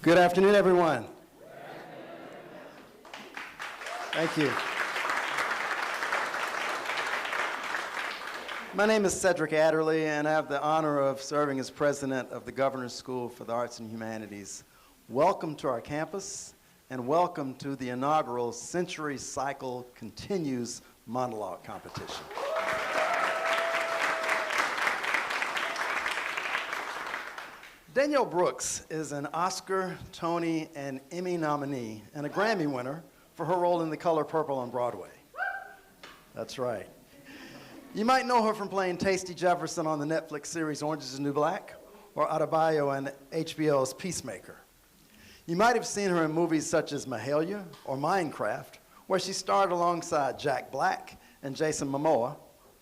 Good afternoon, everyone. Thank you. My name is Cedric Adderley, and I have the honor of serving as president of the Governor's School for the Arts and Humanities. Welcome to our campus, and welcome to the inaugural Century Cycle Continues monologue competition. Danielle Brooks is an Oscar, Tony, and Emmy nominee and a Grammy winner for her role in The Color Purple on Broadway. That's right. You might know her from playing Tasty Jefferson on the Netflix series Orange is the New Black, or Adebayo on HBO's Peacemaker. You might have seen her in movies such as Mahalia or Minecraft, where she starred alongside Jack Black and Jason Momoa,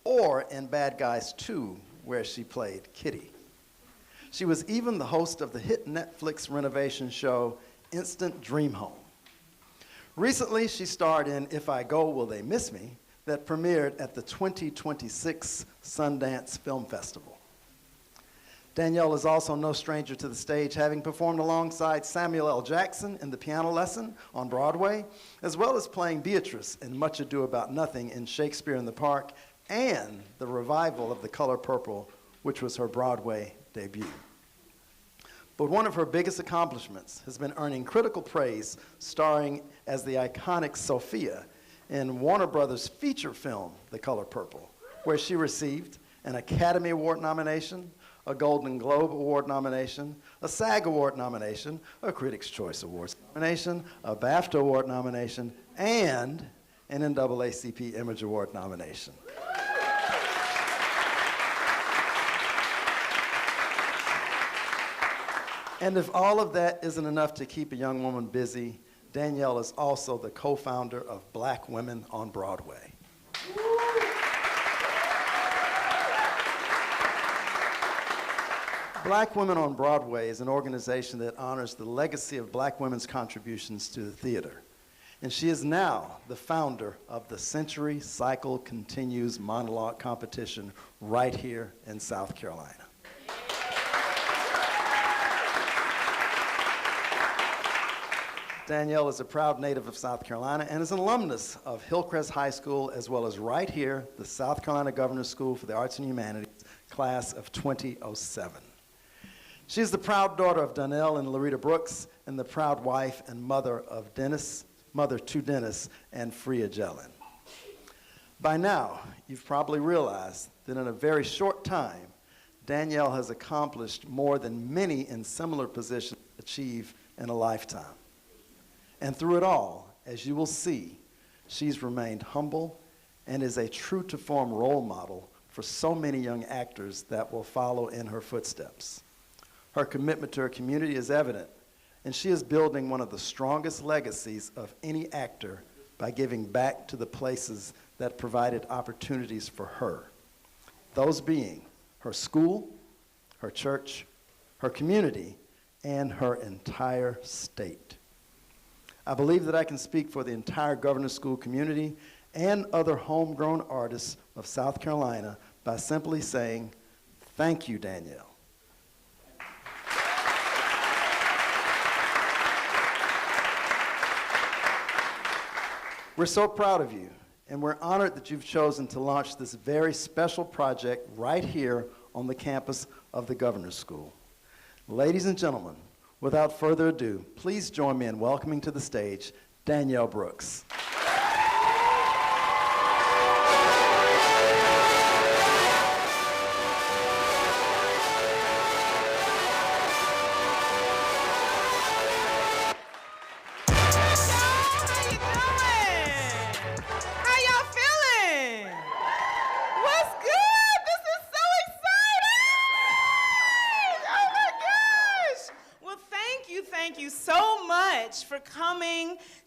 or in Bad Guys 2, where she played Kitty. She was even the host of the hit Netflix renovation show Instant Dream Home. Recently, she starred in If I Go, Will They Miss Me, that premiered at the 2026 Sundance Film Festival. Danielle is also no stranger to the stage, having performed alongside Samuel L. Jackson in The Piano Lesson on Broadway, as well as playing Beatrice in Much Ado About Nothing in Shakespeare in the Park, and the revival of The Color Purple, which was her Broadway debut. But one of her biggest accomplishments has been earning critical praise, starring as the iconic Sophia in Warner Brothers' feature film, The Color Purple, where she received an Academy Award nomination, a Golden Globe Award nomination, a SAG Award nomination, a Critics' Choice Awards nomination, a BAFTA Award nomination, and an NAACP Image Award nomination. And if all of that isn't enough to keep a young woman busy, Danielle is also the co-founder of Black Women on Broadway. Black Women on Broadway is an organization that honors the legacy of Black women's contributions to the theater. And she is now the founder of the Century Cycle Continues monologue competition right here in South Carolina. Danielle is a proud native of South Carolina and is an alumnus of Hillcrest High School, as well as right here, the South Carolina Governor's School for the Arts and Humanities, class of 2007. She is the proud daughter of Donnell and Loretta Brooks, and the proud wife and mother to Dennis and Freya Jellin. By now, you've probably realized that in a very short time, Danielle has accomplished more than many in similar positions achieve in a lifetime. And through it all, as you will see, she's remained humble and is a true-to-form role model for so many young actors that will follow in her footsteps. Her commitment to her community is evident, and she is building one of the strongest legacies of any actor by giving back to the places that provided opportunities for her. Those being her school, her church, her community, and her entire state. I believe that I can speak for the entire Governor's School community and other homegrown artists of South Carolina by simply saying, thank you, Danielle. We're so proud of you, and we're honored that you've chosen to launch this very special project right here on the campus of the Governor's School. Ladies and gentlemen, without further ado, please join me in welcoming to the stage Danielle Brooks.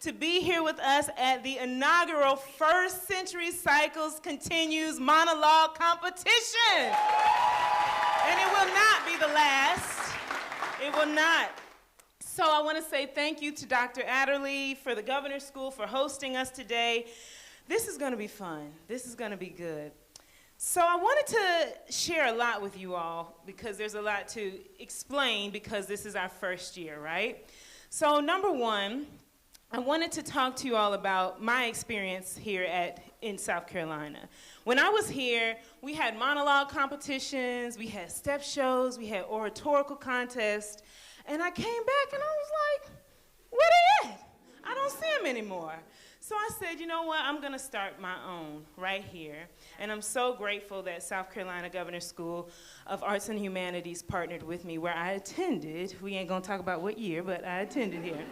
To be here with us at the inaugural First Century Cycles Continues monologue competition. And it will not be the last. It will not. So I want to say thank you to Dr. Adderley for the Governor's School for hosting us today. This is going to be fun. This is going to be good. So I wanted to share a lot with you all because there's a lot to explain because this is our first year, right? So number one, I wanted to talk to you all about my experience here in South Carolina. When I was here, we had monologue competitions, we had step shows, we had oratorical contests, and I came back and I was like, where they at? I don't see them anymore. So I said, you know what, I'm gonna start my own right here. And I'm so grateful that South Carolina Governor's School of Arts and Humanities partnered with me where I attended. We ain't gonna talk about what year, but I attended here.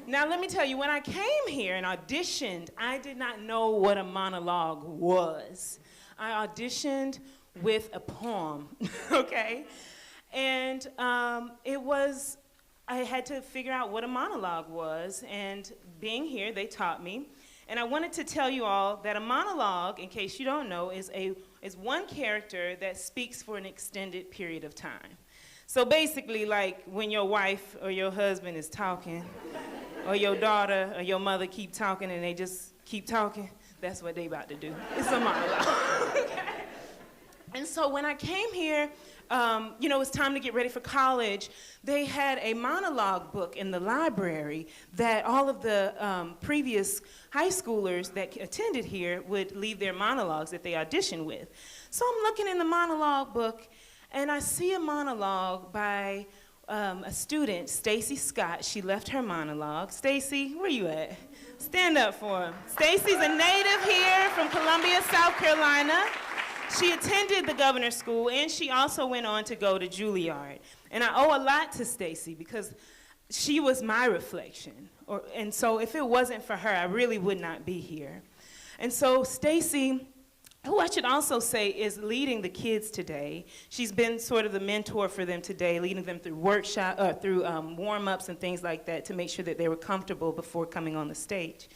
Now let me tell you, when I came here and auditioned, I did not know what a monologue was. I auditioned with a poem, okay? And I had to figure out what a monologue was, and being here, they taught me. And I wanted to tell you all that a monologue, in case you don't know, is one character that speaks for an extended period of time. So basically, like when your wife or your husband is talking, or your daughter or your mother keep talking and they just keep talking, that's what they about to do. It's a monologue. Okay? And so when I came here, you know, it was time to get ready for college. They had a monologue book in the library that all of the previous high schoolers that attended here would leave their monologues that they auditioned with. So I'm looking in the monologue book, and I see a monologue by a student, Stacy Scott. She left her monologue. Stacy, where you at? Stand up for him. Stacy's a native here from Columbia, South Carolina. She attended the Governor's School, and she also went on to go to Juilliard. And I owe a lot to Stacy because she was my reflection. And so if it wasn't for her, I really would not be here. And so Stacy, who I should also say is leading the kids today. She's been sort of the mentor for them today, leading them through warm-ups and things like that to make sure that they were comfortable before coming on the stage.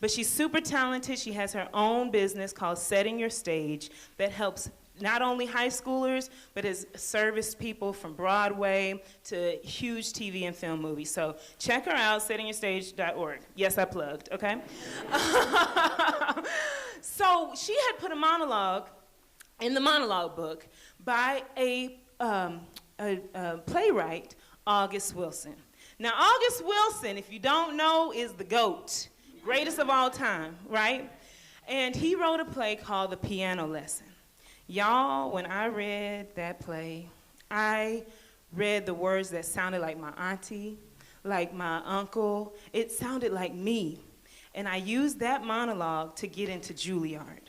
But she's super talented. She has her own business called Setting Your Stage that helps not only high schoolers, but has serviced people from Broadway to huge TV and film movies. So check her out, settingyourstage.org. Yes, I plugged, okay? So she had put a monologue in the monologue book by a playwright, August Wilson. Now, August Wilson, if you don't know, is the GOAT. Greatest of all time, right? And he wrote a play called The Piano Lesson. Y'all, when I read that play, I read the words that sounded like my auntie, like my uncle. It sounded like me. And I used that monologue to get into Juilliard.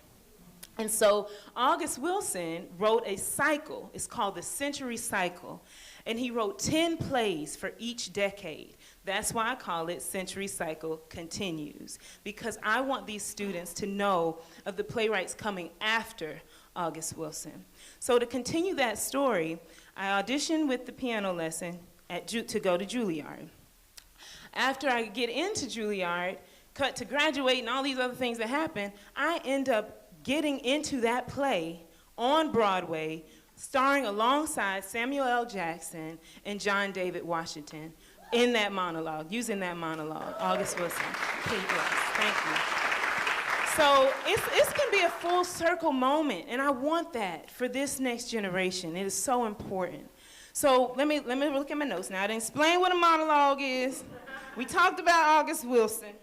And so August Wilson wrote a cycle. It's called the Century Cycle. And he wrote 10 plays for each decade. That's why I call it Century Cycle Continues, because I want these students to know of the playwrights coming after August Wilson. So to continue that story, I auditioned with The Piano Lesson to go to Juilliard. After I get into Juilliard, cut to graduate and all these other things that happen, I end up getting into that play on Broadway, starring alongside Samuel L. Jackson and John David Washington in that monologue, using that monologue. August Wilson, Kate Ross, thank you. So it can be a full circle moment, and I want that for this next generation. It is so important. So let me look at my notes now. To explain what a monologue is, we talked about August Wilson.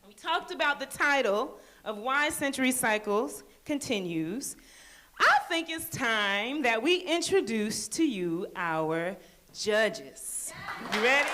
We talked about the title of Why Century Cycles Continues. I think it's time that we introduce to you our judges. You ready?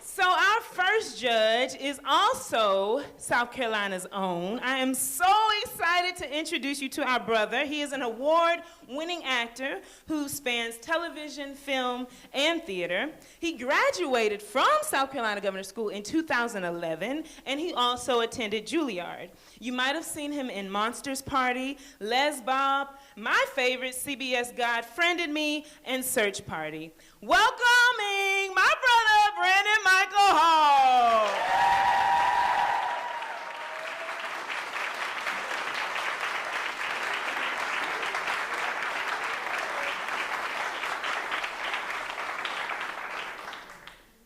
So our first judge is also South Carolina's own. I am so excited to introduce you to our brother. He is an award-winning actor who spans television, film, and theater. He graduated from South Carolina Governor's School in 2011, and he also attended Juilliard. You might have seen him in Monsters Party, Les Bob, my favorite, CBS God Friended Me, and Search Party. Welcoming my brother, Brandon Michael Hall.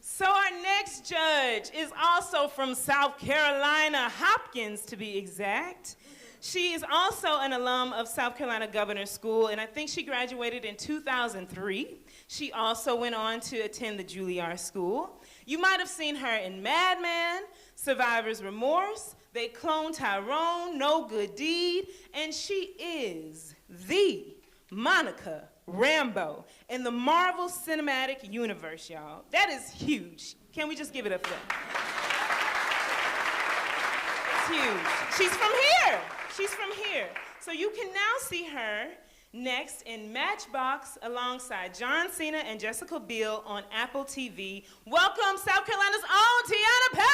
So our next judge judge is also from South Carolina, Hopkins to be exact. She is also an alum of South Carolina Governor's School, and I think she graduated in 2003. She also went on to attend the Juilliard School. You might have seen her in Mad Men, Survivor's Remorse, They Cloned Tyrone, No Good Deed, and she is the Monica Rambeau in the Marvel Cinematic Universe, y'all. That is huge. Can we just give it up for that? It's huge. She's from here. She's from here. So you can now see her next in Matchbox alongside John Cena and Jessica Biel on Apple TV. Welcome South Carolina's own Tiana Perry!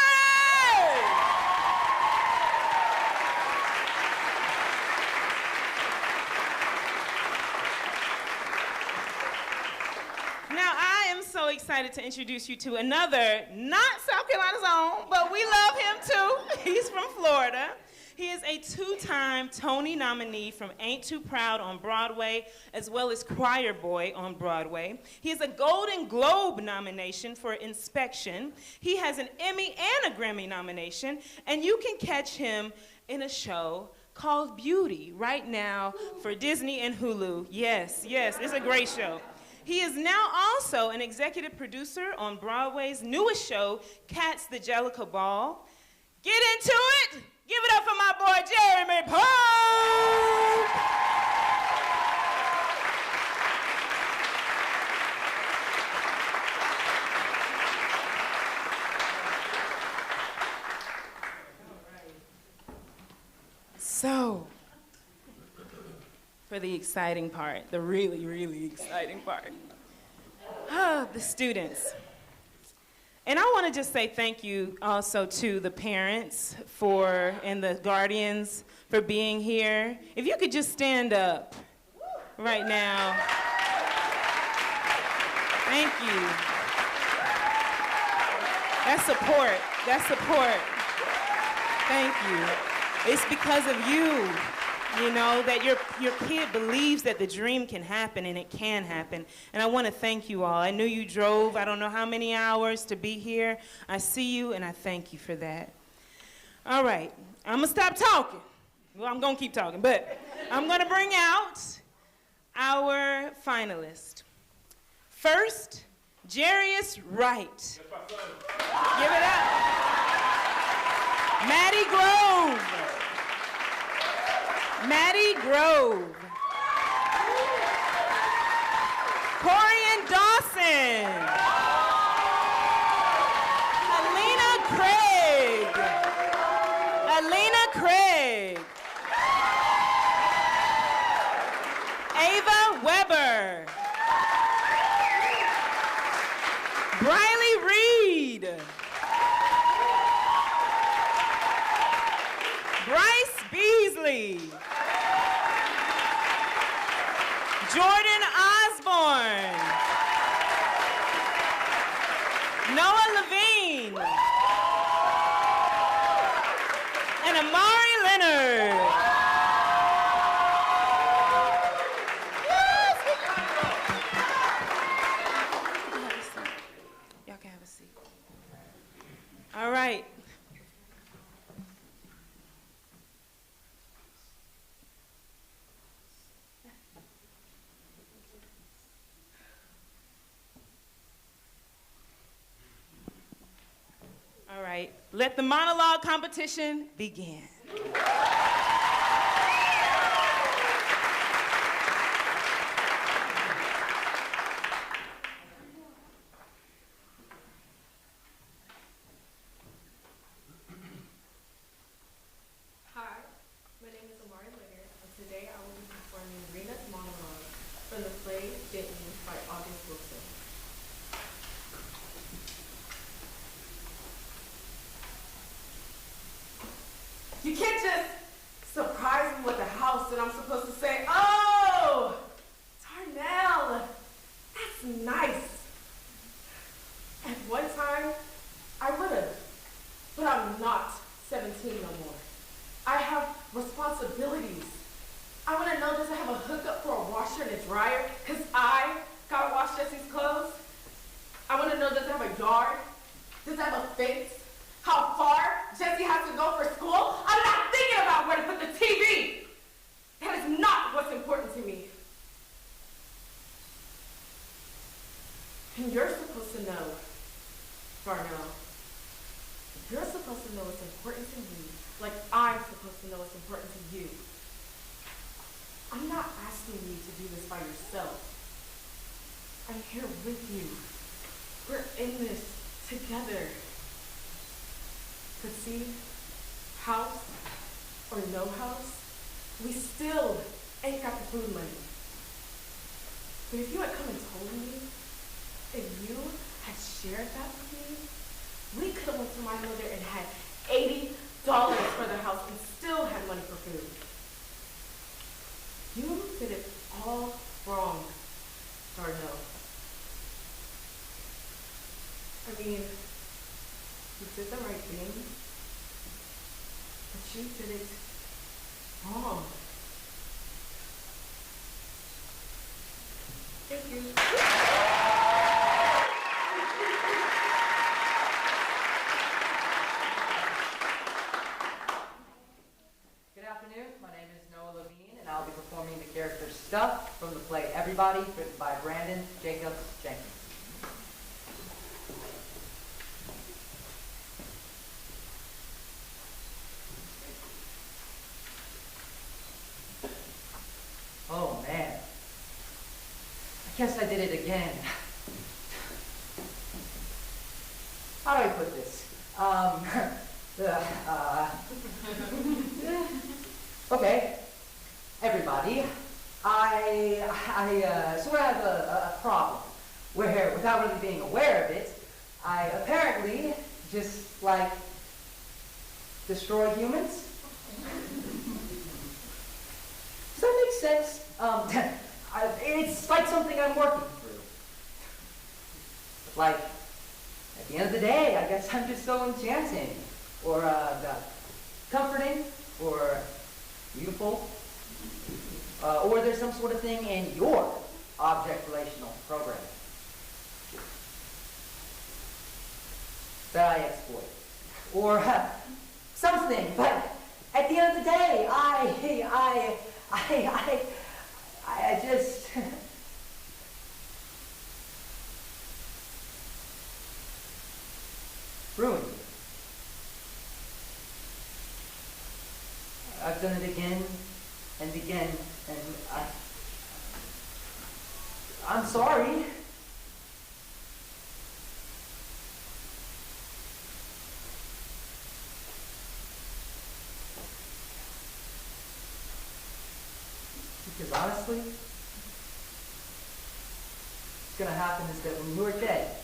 Now, I am so excited to introduce you to another, not South Carolina's own, but we love him too. He's from Florida. He is a two-time Tony nominee from Ain't Too Proud on Broadway, as well as Choir Boy on Broadway. He has a Golden Globe nomination for Inspection. He has an Emmy and a Grammy nomination, and you can catch him in a show called Beauty right now for Disney and Hulu. Yes, it's a great show. He is now also an executive producer on Broadway's newest show, Cats the Jellicoe Ball. Get into it! Give it up for my boy, Jeremy Pope! So, for the exciting part, the really, really exciting part. The students. And I want to just say thank you also to the parents and the guardians for being here. If you could just stand up right now. Thank you. That's support. Thank you. It's because of you. You know, that your kid believes that the dream can happen, and it can happen. And I want to thank you all. I knew you drove, I don't know how many hours to be here. I see you, and I thank you for that. All right, I'm going to stop talking. Well, I'm going to keep talking, but I'm going to bring out our finalist. First, Jarius Wright. Give it up. Maddie Grove. Maddie Grove. Corian Dawson. Alina Craig. Ava Weber. Briley Reed. Bryce Beasley. Jordan Osborne. Noah Levine. And Amari Leonard. Y'all can have a seat. All right. All right, let the monologue competition begin. Hi, my name is Amari Leonard, and today I will be performing Rena's monologue from the play Benton by August Wilson. You can't just asking you to do this by yourself. I'm here with you. We're in this together. But see, house or no house, we still ain't got the food money. But if you had come and told me, if you had shared that with me, we could have went to my mother and had $80 for the house and still had money for food. You did it all wrong, Darnell. I mean, you did the right thing, but you did it wrong. Thank you. Good afternoon. My name is Noah Levine, and I'll be performing the character Stuff from the play Everybody, written by Brandon Jacobs Jenkins. Oh man, I guess I did it again. How do I put this? Okay, everybody, I sort of have a problem where, without really being aware of it, I apparently just, like, destroy humans. Does that make sense? It's like something I'm working through. Like, at the end of the day, I guess I'm just so enchanting, or comforting, or beautiful, or there's some sort of thing in your object relational programming that I exploit, or something. But at the end of the day, I just ruined it. I've done it again and again, and I'm sorry. Because honestly, what's going to happen is that when you're dead,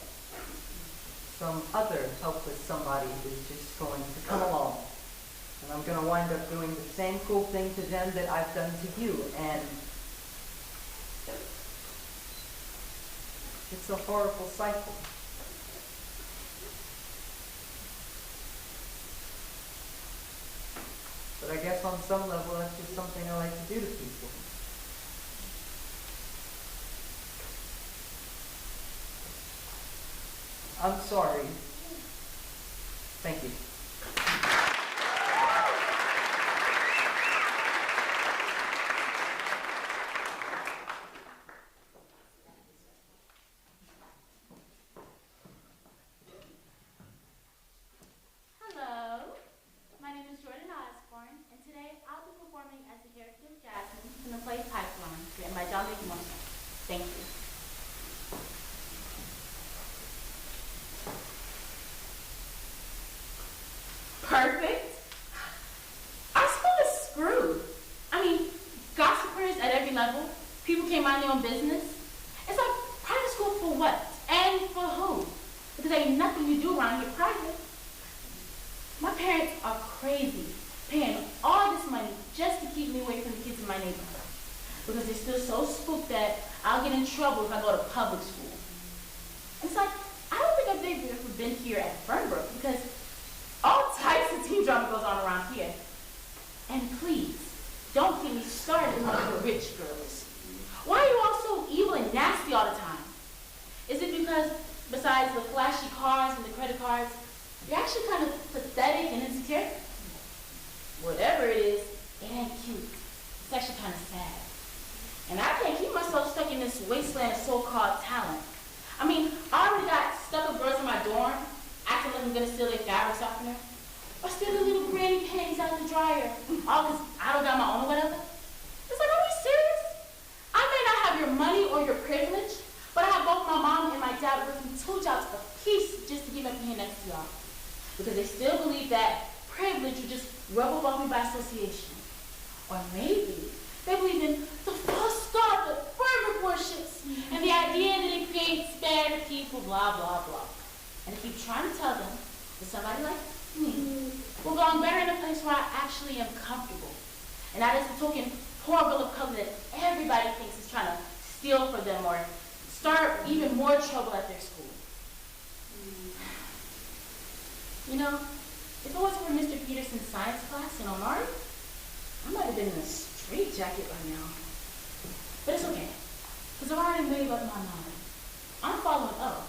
some other helpless somebody is just going to come along. And I'm going to wind up doing the same cool thing to them that I've done to you. And it's a horrible cycle. But I guess on some level, that's just something I like to do to people. I'm sorry. Thank you. Hello, my name is Jordan Osborne, and today I'll be performing as the character of Jasmine from the play Pipeline, written by John Mesa. Thank you. Perfect. Our school is screwed. I mean, gossipers at every level, people can't mind their own business. It's like private school for what? And for who? Because there ain't nothing you do around here private. My parents are crazy, paying all this money just to keep me away from the kids in my neighborhood. Because they're still so spooked that I'll get in trouble if I go to public school. And it's like, I don't think I've ever been here at Fernbrook because all types of teen drama goes on around here. And please, don't get me started on the rich girls. Why are you all so evil and nasty all the time? Is it because, besides the flashy cars and the credit cards, you're actually kind of pathetic and insecure? Whatever it is, it ain't cute. It's actually kind of sad. And I can't keep myself stuck in this wasteland of so-called talent. I mean, I already got stuck-up girls in my dorm, acting like I'm gonna steal their fabric softener, or steal the little granny panties out the dryer, all because I don't got my own or whatever. It's like, are we serious? on your privilege, but I have both my mom and my dad working 2 jobs apiece just to get me up here next to y'all. Because they still believe that privilege would just rub up on me by association. Or maybe they believe in the false start that fervent worships and the idea that it creates better people, blah, blah, blah. And I keep trying to tell them that somebody like me will belong better in a place where I actually am comfortable. And not as a token poor girl of color that everybody thinks is trying to steal for them or start even more trouble at their school. You know, if it wasn't for Mr. Peterson's science class in Omari, I might have been in a straitjacket by now. But it's okay, because I've already made up my mind. I'm following up.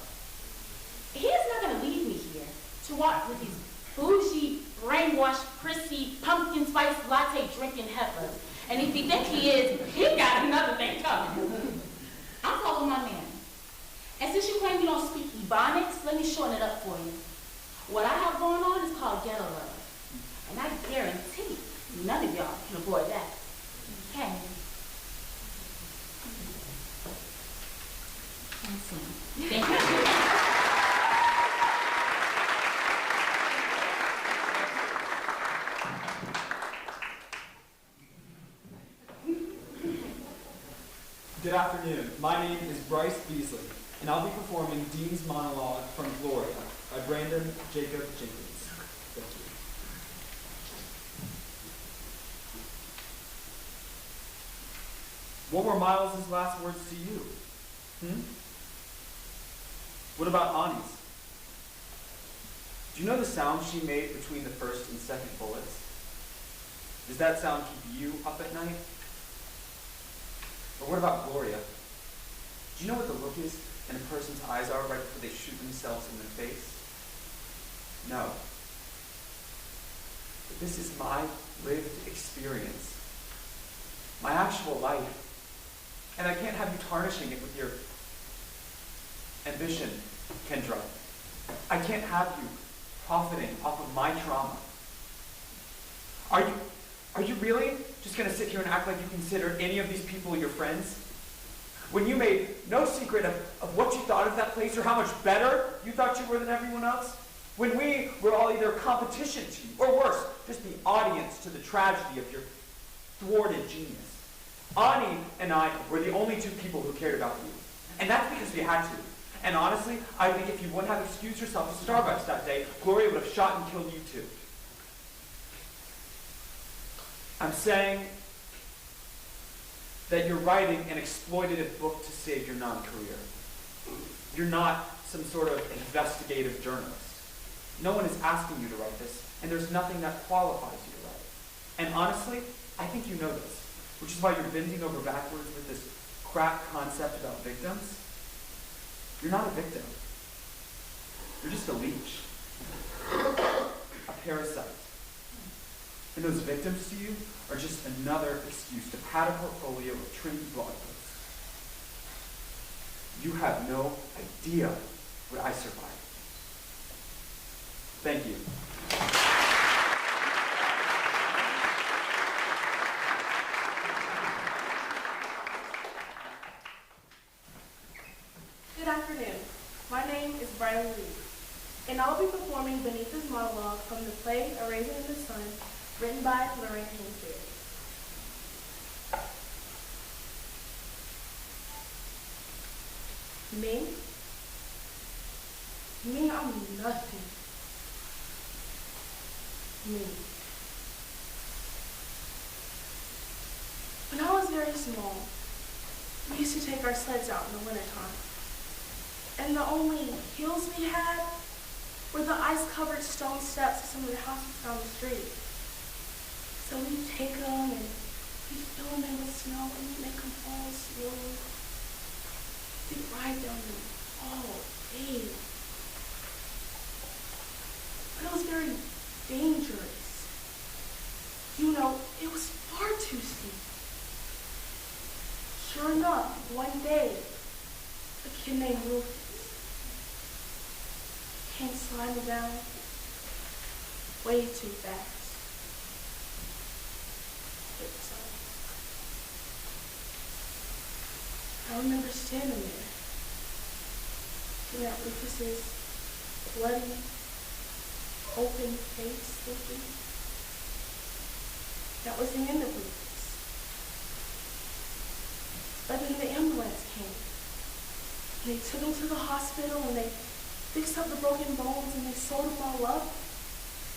He is not going to leave me here to walk with these bougie, brainwashed, prissy, pumpkin spice latte drinking heifers. And if you think he is, he got another thing coming. I'm following my man. And since you claim you don't speak Ebonics, let me shorten it up for you. What I have going on is called ghetto love. And I guarantee none of y'all can avoid that. Can you? Thank you. Good afternoon. My name is Bryce Beasley, and I'll be performing Dean's monologue from Gloria by Brandon Jacob Jenkins. Thank you. What were Miles' last words to you? What about Ani's? Do you know the sound she made between the first and second bullets? Does that sound keep you up at night? Or what about Gloria? Do you know what the look is in a person's eyes are right before they shoot themselves in the face? No. But this is my lived experience. My actual life. And I can't have you tarnishing it with your ambition, Kendra. I can't have you profiting off of my trauma. Are you really just going to sit here and act like you consider any of these people your friends? When you made no secret of what you thought of that place or how much better you thought you were than everyone else? When we were all either competition to you, or worse, just the audience to the tragedy of your thwarted genius. Ani and I were the only 2 people who cared about you. And that's because we had to. And honestly, I think if you wouldn't have excused yourself to Starbucks that day, Gloria would have shot and killed you too. I'm saying that you're writing an exploitative book to save your non-career. You're not some sort of investigative journalist. No one is asking you to write this, and there's nothing that qualifies you to write. And honestly, I think you know this, which is why you're bending over backwards with this crap concept about victims. You're not a victim. You're just a leech. A parasite. And those victims to you are just another excuse to pad a portfolio of trendy blog posts. You have no idea what I survived. Thank you. Good afternoon. My name is Brian Lee, and I'll be performing Benita's monologue from the play A Raisin in the Sun, written by Lorraine Hansberry. Me? I'm nothing. Me. When I was very small, we used to take our sleds out in the wintertime. And the only hills we had were the ice-covered stone steps of some of the houses down the street. So we'd take them and we'd fill them in with snow and we'd make them fall slowly. We'd ride down them all day. But it was very dangerous. You know, it was far too steep. Sure enough, one day, a kid named Rufus came sliding down way too fast. I remember standing there, looking at Rufus's bloody, open face, thinking, that was the end of Rufus. But then the ambulance came. And they took him to the hospital and they fixed up the broken bones and they sewed them all up.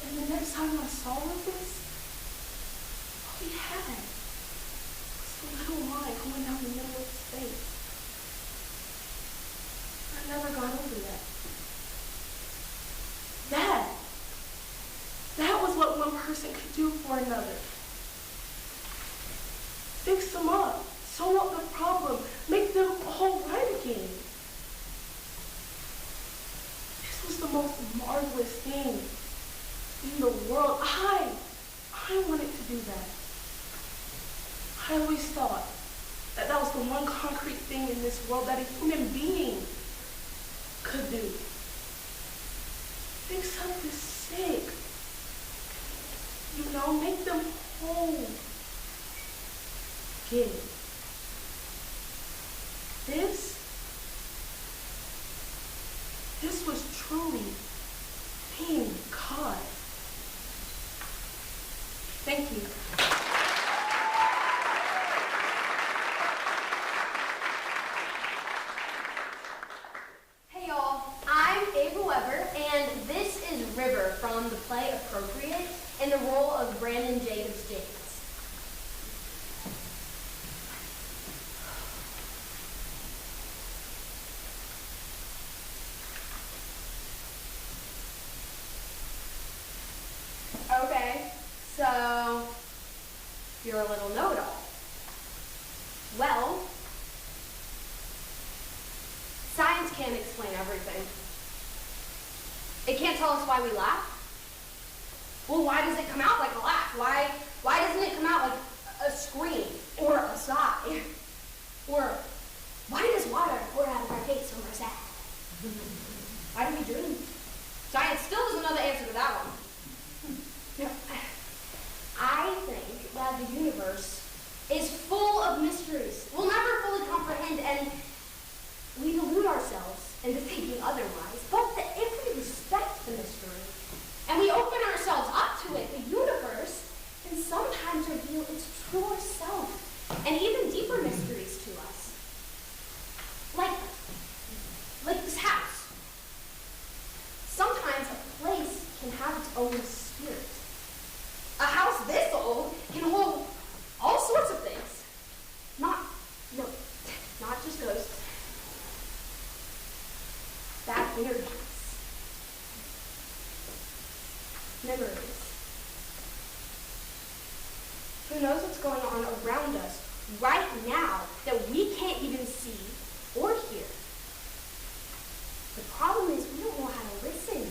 And the next time I saw Rufus, all he had was a little line going down the middle of his face. I never got over that. That was what one person could do for another. Fix them up, sew up the problem, make them all right again. This was the most marvelous thing in the world. I wanted to do that. I always thought that was the one concrete thing in this world that a human being could do. Fix up the sick. You know, make them whole. Again. This was truly being God. Thank you. Hey y'all, I'm Ava Weber, and this is River from the play Appropriate in the role of Brandon Jacobs James. Okay, so you're a little know-it-all. Well, science can't explain everything. It can't tell us why we laugh. Well, why does it come out like a laugh? Why doesn't it come out like a scream or a sigh? Or why does water pour out of our face when we're sad? Why do we dream? Science still doesn't know the answer to that one. I think that the universe is full of mysteries we'll never fully comprehend, and we delude ourselves into thinking otherwise. But if we respect the mystery and we open ourselves up to it, the universe can sometimes reveal its truer self and even deeper mysteries to us. Like this house. Sometimes a place can have its own spirit. A house this old can hold all sorts of things. Not just ghosts. Bad energies. Memories. Who knows what's going on around us right now that we can't even see or hear? The problem is we don't know how to listen.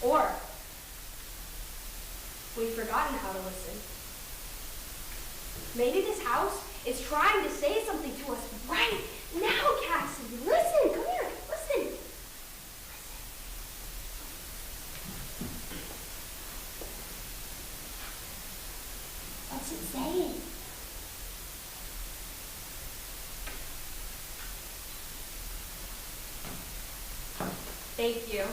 Or we've forgotten how to listen. Maybe this house is trying to say something to us right now, Cassidy. Listen, come here, listen. What's it saying? Thank you.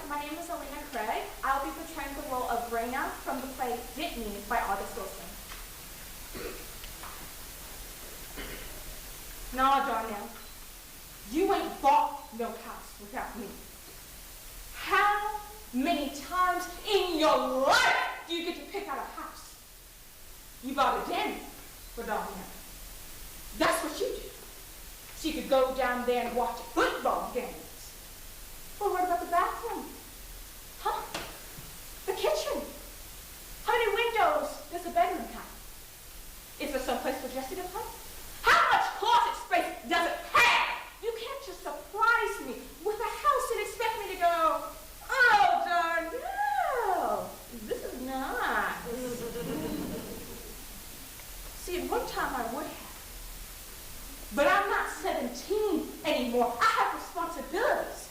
My name is Alina Craig. I'll be portraying the role of Raina from the play Get Me by August Wilson. Nah, Darnell, you ain't bought no house without me. How many times in your life do you get to pick out a house? You bought a den for Darnell. That's what you do. She could go down there and watch football games. Well, what about the bathroom? Huh? The kitchen? How many windows does the bedroom have? Is there some place for Jessie to play? How much closet space does it have? You can't just surprise me with a house and expect me to go, oh, Darnell, this is nice. See, at one time I would have. But I'm not 17 anymore. I have responsibilities.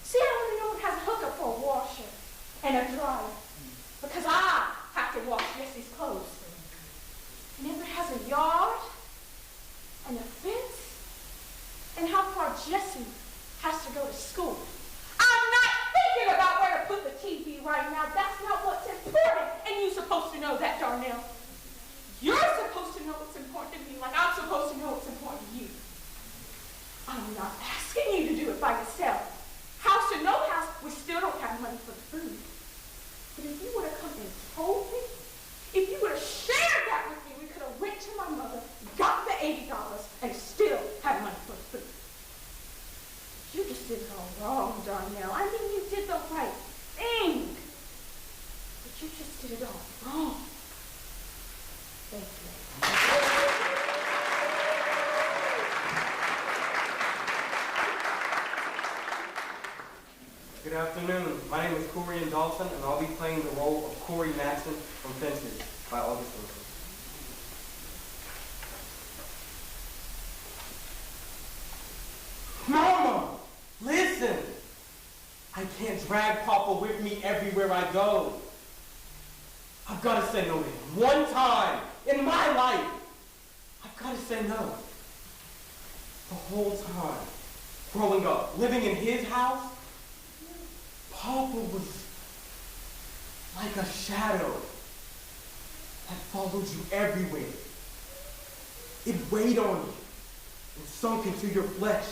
See, I don't even know what has a hookup and a dryer. Because I have to wash Jesse's clothes. And if it has a yard and a fence, and how far Jesse has to go to school. I'm not thinking about where to put the TV right now. That's not what's important. And you're supposed to know that, Darnell. You're supposed to know what's important to me like I'm supposed to know what's important to you. I'm not asking you to do it by yourself. House or no house, we still don't have money for the food. But if you would have come and told me, if you would have shared that with me, we could have went to my mother, got the $80, and still had money for the food. You just did it all wrong, Darnell. I mean, you did the right thing. But you just did it all wrong. Thank you. Good afternoon. My name is Corey Dawson, and I'll be playing the role of Corey Maxson from Fences by August Wilson. Mama, listen! I can't drag Papa with me everywhere I go. I've got to say no to him. One time in my life, I've got to say no. The whole time, growing up, living in his house, Papa was like a shadow that followed you everywhere. It weighed on you and sunk into your flesh.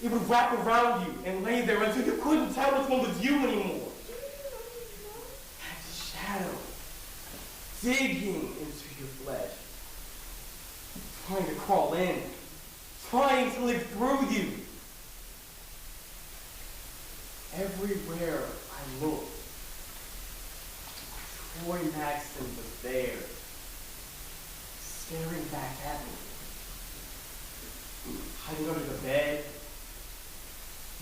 It would wrap around you and lay there until you couldn't tell which one was you anymore. That shadow digging into your flesh, trying to crawl in, trying to live through you. Everywhere I looked, Troy Maxson was there, staring back at me, hiding under the bed,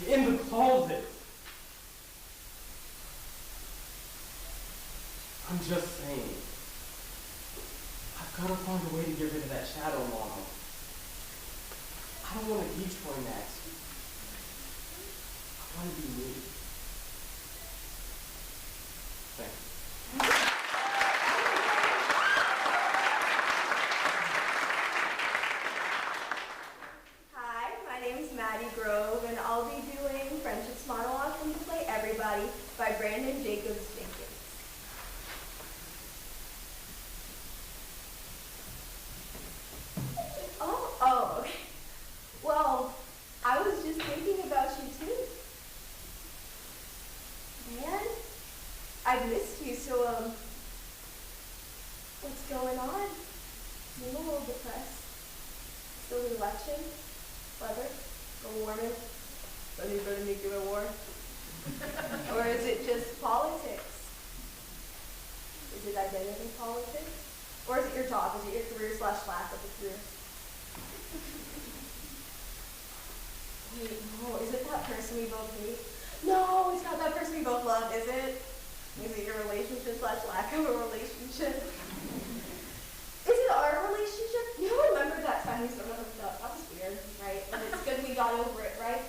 in the closet. I'm just saying, I've got to find a way to get rid of that shadow, Mama. I don't want to be Troy Maxson. I want to be me. Thanks. Hi, my name is Maddie Grove, and I'll be doing Friendship's Monologue from the play Everybody by Brandon Jacobs Jenkins. Oh, okay. Well, I was just thinking about you too. Man, I've missed you, so, what's going on? I'm a little depressed. Still the election? Weather? The warming? The need for the nuclear war? Or is it just politics? Is it identity politics? Or is it your job? Is it your career / lack of a career? Wait, no, is it that person we both hate? No, it's not that person we both love, is it? Is it your relationship / lack of a relationship? Is it our relationship? You remember that time we sort of hooked up? That was weird, right? And it's good we got over it, right?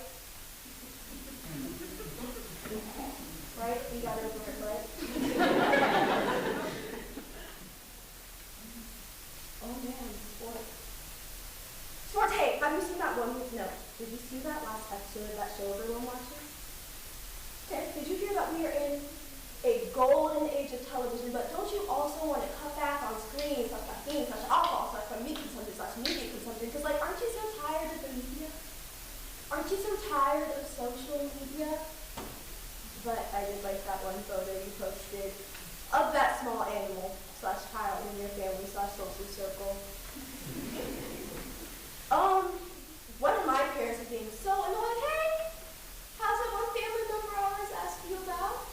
Right? We got over it, right? Oh man, sport. Sport, hey, have you seen that one? No. Did you see that last episode of that show everyone watches? Okay, did you hear that we are in a golden age of television, but don't you also want to cut back on screens, such caffeine, such alcohol, such meat consumption, such media consumption? Because, like, aren't you so tired of the media? Aren't you so tired of social media? But I did like that one photo you posted of that small animal / child in your family / social circle. One of my parents is being so annoyed. Hey, how's that one family member I always ask you about?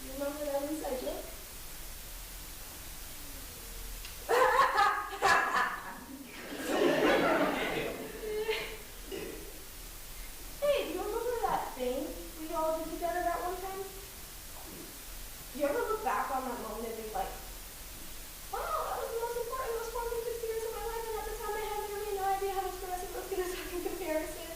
You remember that inside joke? Hey, do you remember that thing we all did together that one time? Do you ever look back on that moment and think like, wow, that was the most important, most formative experience of my life, and at the time I had really no idea how much progressive was going to suck in comparison.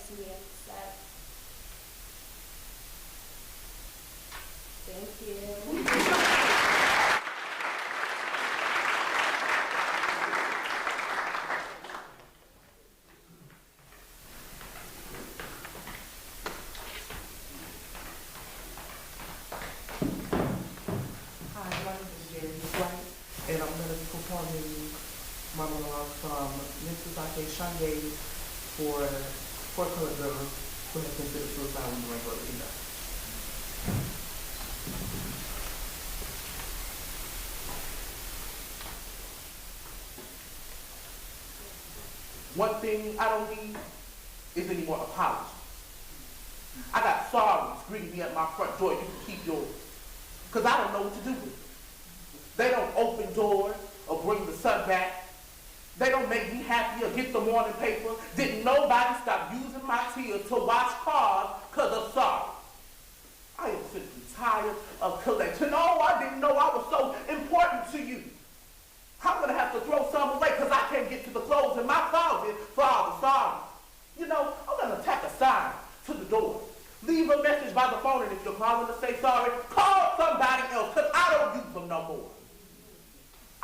to me at the set. Thank you. Hi, my name is Jerry White, and I'm going to be performing monologue from Mrs. Ake Shanye's for colored girls who have considered suicide when doing what we know. One thing I don't need is any more apologies. I got sorries greeting me at my front door. You can keep yours. Because I don't know what to do with it. They don't open doors or bring the sun back. They don't make me happy or get the morning paper. Didn't nobody stop using my tears to wash cars because of sorrow. I am simply tired of collecting. Oh, I didn't know I was so important to you. I'm going to have to throw some away because I can't get to the clothes in my closet for all the sorrows. You know, I'm going to tack a sign to the door. Leave a message by the phone, and if you're calling to say sorry, call somebody else, because I don't use them no more.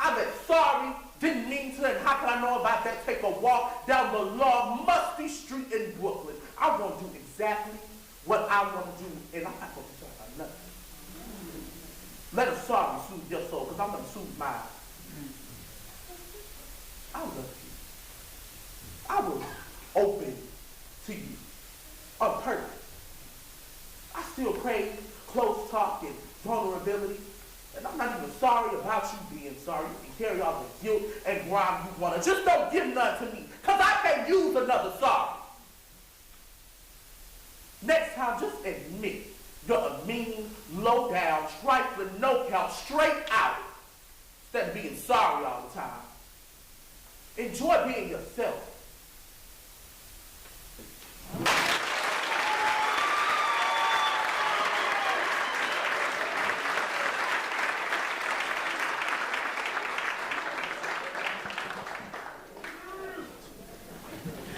I bet sorry, didn't mean to, and how can I know about that? Take a walk down the long, musty street in Brooklyn. I want to do exactly what I want to do, and I'm not going to be sorry about nothing. Let a sorry soothe your soul, because I'm going to soothe mine. I love you. I was open to you on purpose. I still crave close talk and vulnerability. And I'm not even sorry about you being sorry. You can carry all the guilt and grime you want to. Just don't give none to me, because I can't use another sorry. Next time, just admit you're a mean, low-down, trifling, no-count, straight out, instead of being sorry all the time. Enjoy being yourself.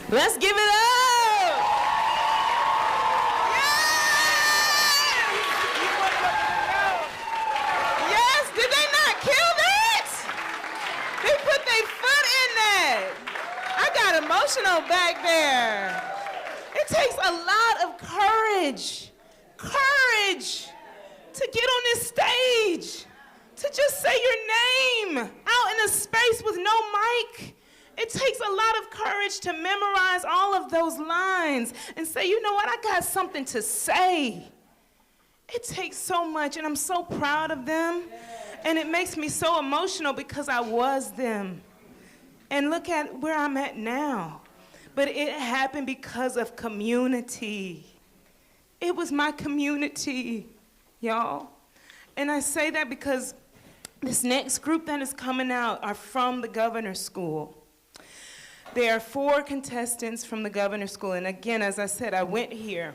Let's give it up! Yes! Yes, did they not kill that? They put their foot in that. I got emotional back there. It takes a lot of courage to get on this stage, to just say your name out in a space with no mic. It takes a lot of courage to memorize all of those lines and say, you know what, I got something to say. It takes so much, and I'm so proud of them. And it makes me so emotional because I was them. And look at where I'm at now. But it happened because of community. It was my community, y'all. And I say that because this next group that is coming out are from the governor's school. There are 4 contestants from the governor's school. And again, as I said, I went here.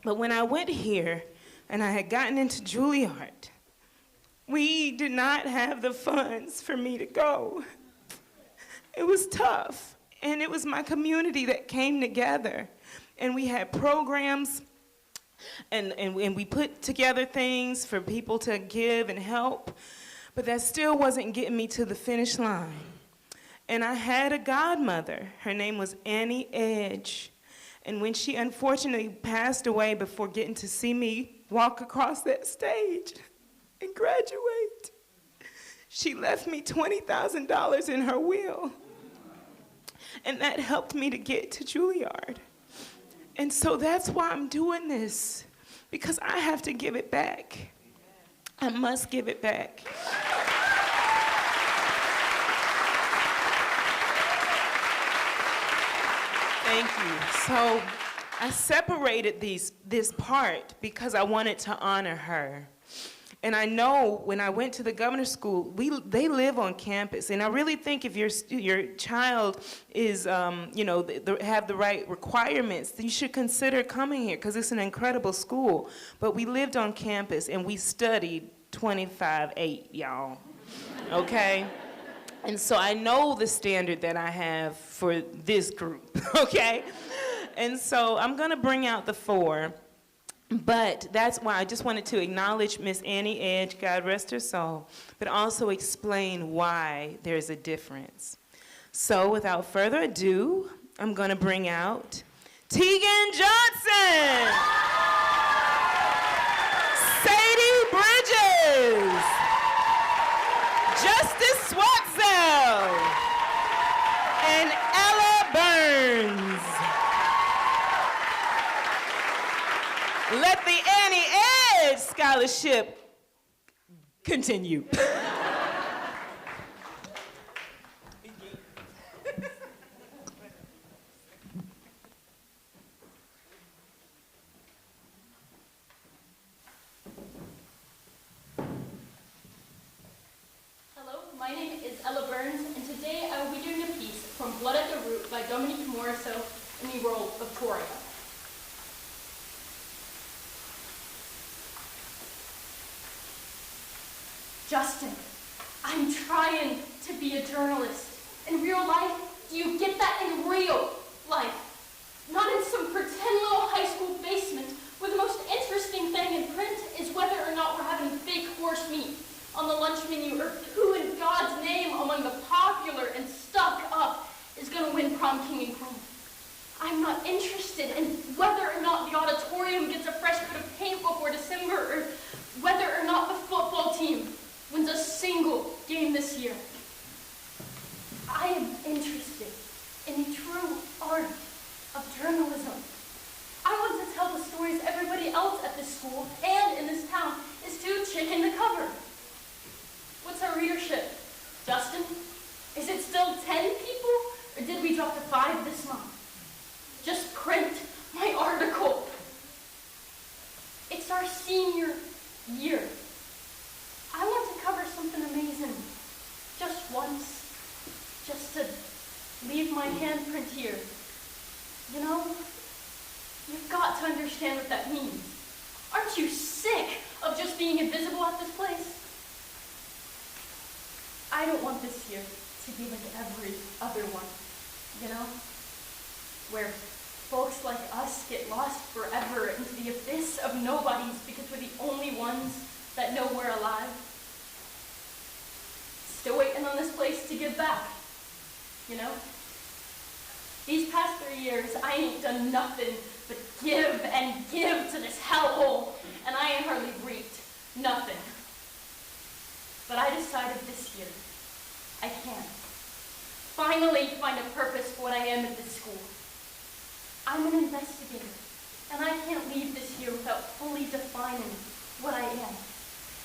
But when I went here and I had gotten into Juilliard, we did not have the funds for me to go. It was tough. And it was my community that came together. And we had programs, and we put together things for people to give and help. But that still wasn't getting me to the finish line. And I had a godmother. Her name was Annie Edge. And when she unfortunately passed away before getting to see me walk across that stage and graduate, she left me $20,000 in her will. And that helped me to get to Juilliard. And so that's why I'm doing this, because I have to give it back. I must give it back. Thank you. So I separated this part because I wanted to honor her. And I know when I went to the governor's school, they live on campus. And I really think if your child is, have the right requirements, then you should consider coming here, because it's an incredible school. But we lived on campus and we studied 25/8, y'all. Okay? And so I know the standard that I have for this group, okay? And so I'm going to bring out the 4. But that's why I just wanted to acknowledge Miss Annie Edge, God rest her soul, but also explain why there's a difference. So without further ado, I'm going to bring out Tegan Johnson, Sadie Bridges, Justice Swatzel, and Ella Burns. Let the Annie Edge Scholarship continue. Hello, my name is Ella Burns, and today I will be doing a piece from Blood at the Root by Dominique Morisseau in the role of Toria. Justin, I'm trying to be a journalist. In real life, do you get that in real life? Not in some pretend little high school basement where the most interesting thing in print is whether or not we're having fake horse meat on the lunch menu, or who in God's name among the popular and stuck up is going to win prom king and queen. I'm not interested in whether or not the auditorium gets a fresh coat of paint before December, or whether or not the football team wins a single game this year. I am interested in the true art of journalism. I want to tell the stories everybody else at this school and in this town is too chicken to cover. What's our readership? Justin, is it still 10 people, or did we drop to 5 this month? Just print my article. It's our senior year. I want to cover something amazing, just once, just to leave my handprint here. You know, you've got to understand what that means. Aren't you sick of just being invisible at this place? I don't want this year to be like every other one, you know? Where folks like us get lost forever into the abyss of nobodies because we're the only ones that know we're alive. Still waiting on this place to give back, you know? These past 3 years, I ain't done nothing but give and give to this hellhole, and I ain't hardly reaped nothing. But I decided this year, I can finally find a purpose for what I am at this school. I'm an investigator, and I can't leave this year without fully defining what I am.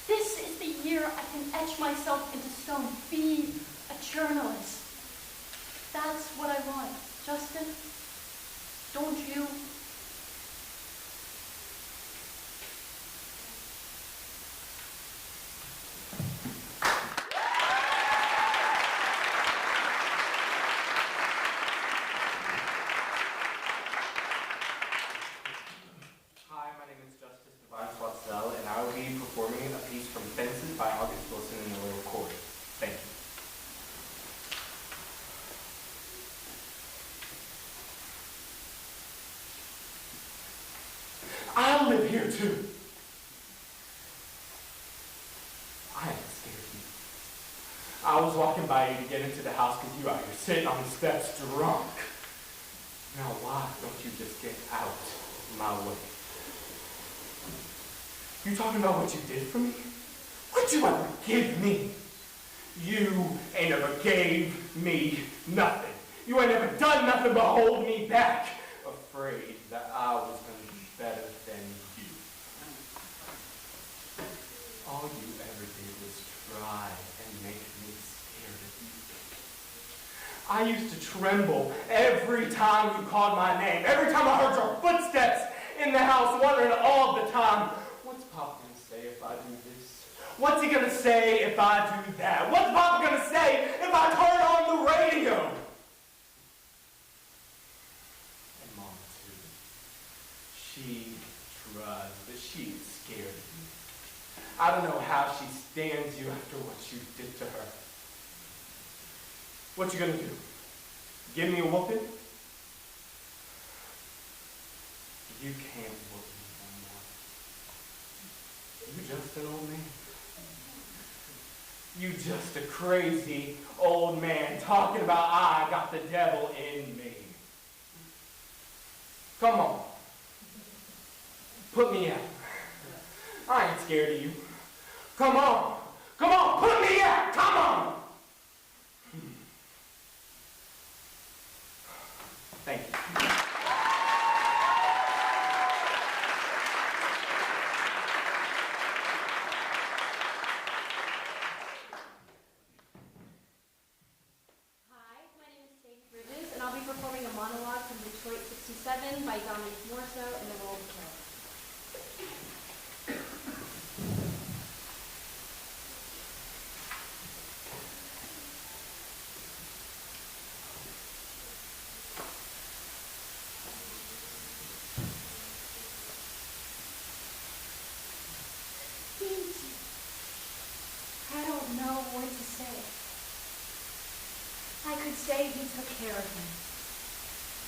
This is the year I can etch myself into stone, be a journalist. That's what I want. Justin, don't you? Hi, my name is Justice Swatzel, and I will be performing a piece from Fences by August Wilson in the Little Chord. Thank you. I live here too. I ain't scared of you. I was walking by you to get into the house because you out here sitting on the steps drunk. Now why don't you just get out of my way? You talking about what you did for me? What'd you ever give me? You ain't ever gave me nothing. You ain't ever done nothing but hold me back. Afraid that I was going to be better than you. All you ever did was try and make me scared of you. I used to tremble every time you called my name. Every time I heard your footsteps in the house, wondering all the time, what's Papa going to say if I do this? What's he going to say if I do that? What's Papa going to say if I turn on the radio? And Mom, too. She tries, but she's scared of you. I don't know how she stands you after what you did to her. What you going to do? Give me a whooping? You can't whoop me no more. You just an old man. You just a crazy old man talking about I got the devil in me. Come on. Put me out. I ain't scared of you. Come on. Come on, put me out. Come on. Thank you. And I'll be performing a monologue from Detroit 67 by Tommy Mesa in the role of cello. I don't know what to say. I could say he took care of me.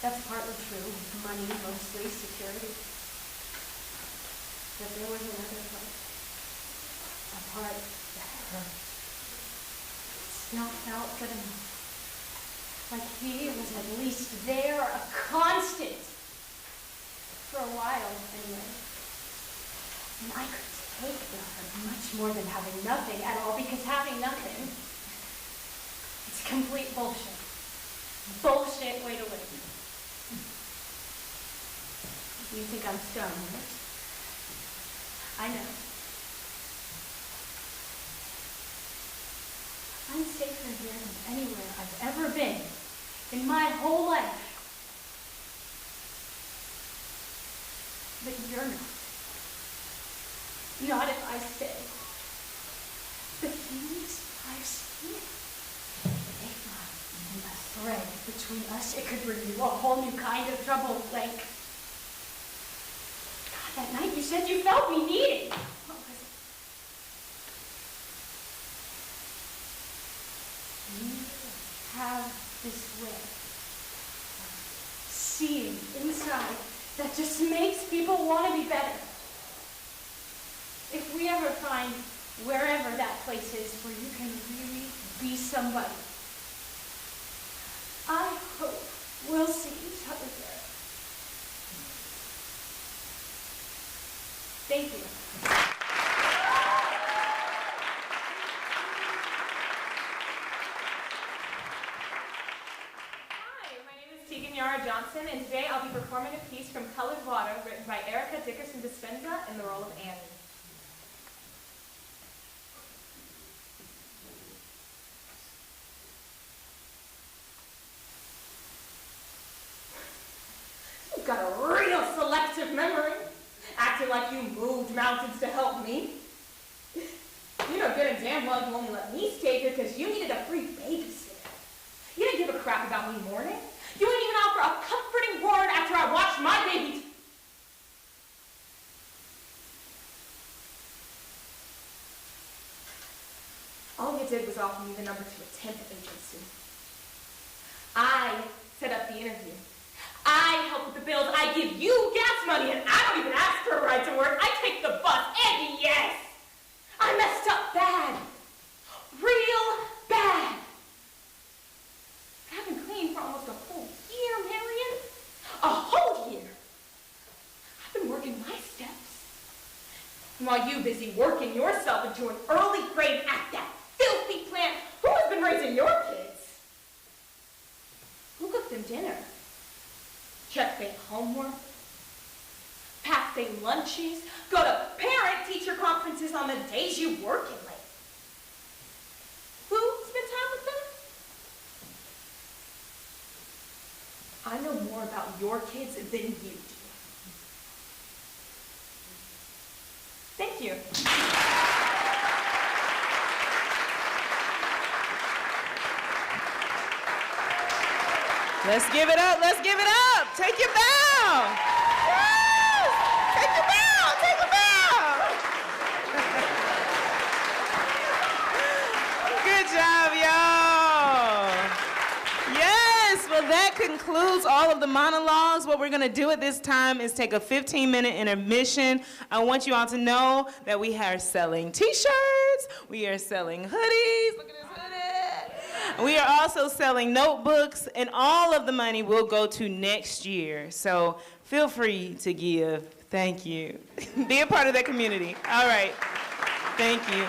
That's partly true. Money, mostly, security. But there was another part. A part that hurt. It still felt good enough. Like he was at least there, a constant. For a while, anyway. And I could take the hurt much more than having nothing at all, because having nothing, it's complete bullshit. Bullshit way to live. You think I'm stoned, right? I know. I'm safer here than anywhere I've ever been in my whole life. But you're not. Not if I stay. The things I've seen. If I'm a thread between us, it could bring you a whole new kind of trouble, like... God, that night you said you felt me needing. What was it? You have this way of seeing inside that just makes people want to be better. If we ever find wherever that place is where you can really be somebody, I hope we'll see each other there. Thank you. Hi, my name is Tegan Yara Johnson, and today I'll be performing a piece from Colored Water written by Erica Dickerson Dispenza in the role of Annie. You've got a real selective memory, acting like you moved mountains to help me. You know good and damn well you only let me stay here because you needed a free babysitter. You didn't give a crap about me mourning. You didn't even offer a comforting word after I watched my baby. All you did was offer me the number to a temp agency. I set up the interview. I help with the bills. I give you gas money, and I don't even ask for a ride to work. I take the bus, and yes, I messed up bad. Real bad. I haven't cleaned for almost a whole year, Marion. A whole year. I've been working my steps. And while you busy working yourself into an early grade at that filthy plant, who has been raising your kids? Who cooked them dinner? Check their homework, pack their lunches, go to parent-teacher conferences on the days you working late. Who spent time with them? I know more about your kids than you do. Thank you. Let's give it up. Let's give it up. Take your bow. Yes. Take your bow. Take your bow. Good job, y'all. Yes. Well, that concludes concludes all of the monologues. What we're going to do at this time is take a 15-minute intermission. I want you all to know that we are selling t-shirts. We are selling hoodies. Look at this hoodie. We are also selling notebooks, and all of the money will go to next year. So feel free to give. Thank you. Be a part of that community. All right. Thank you.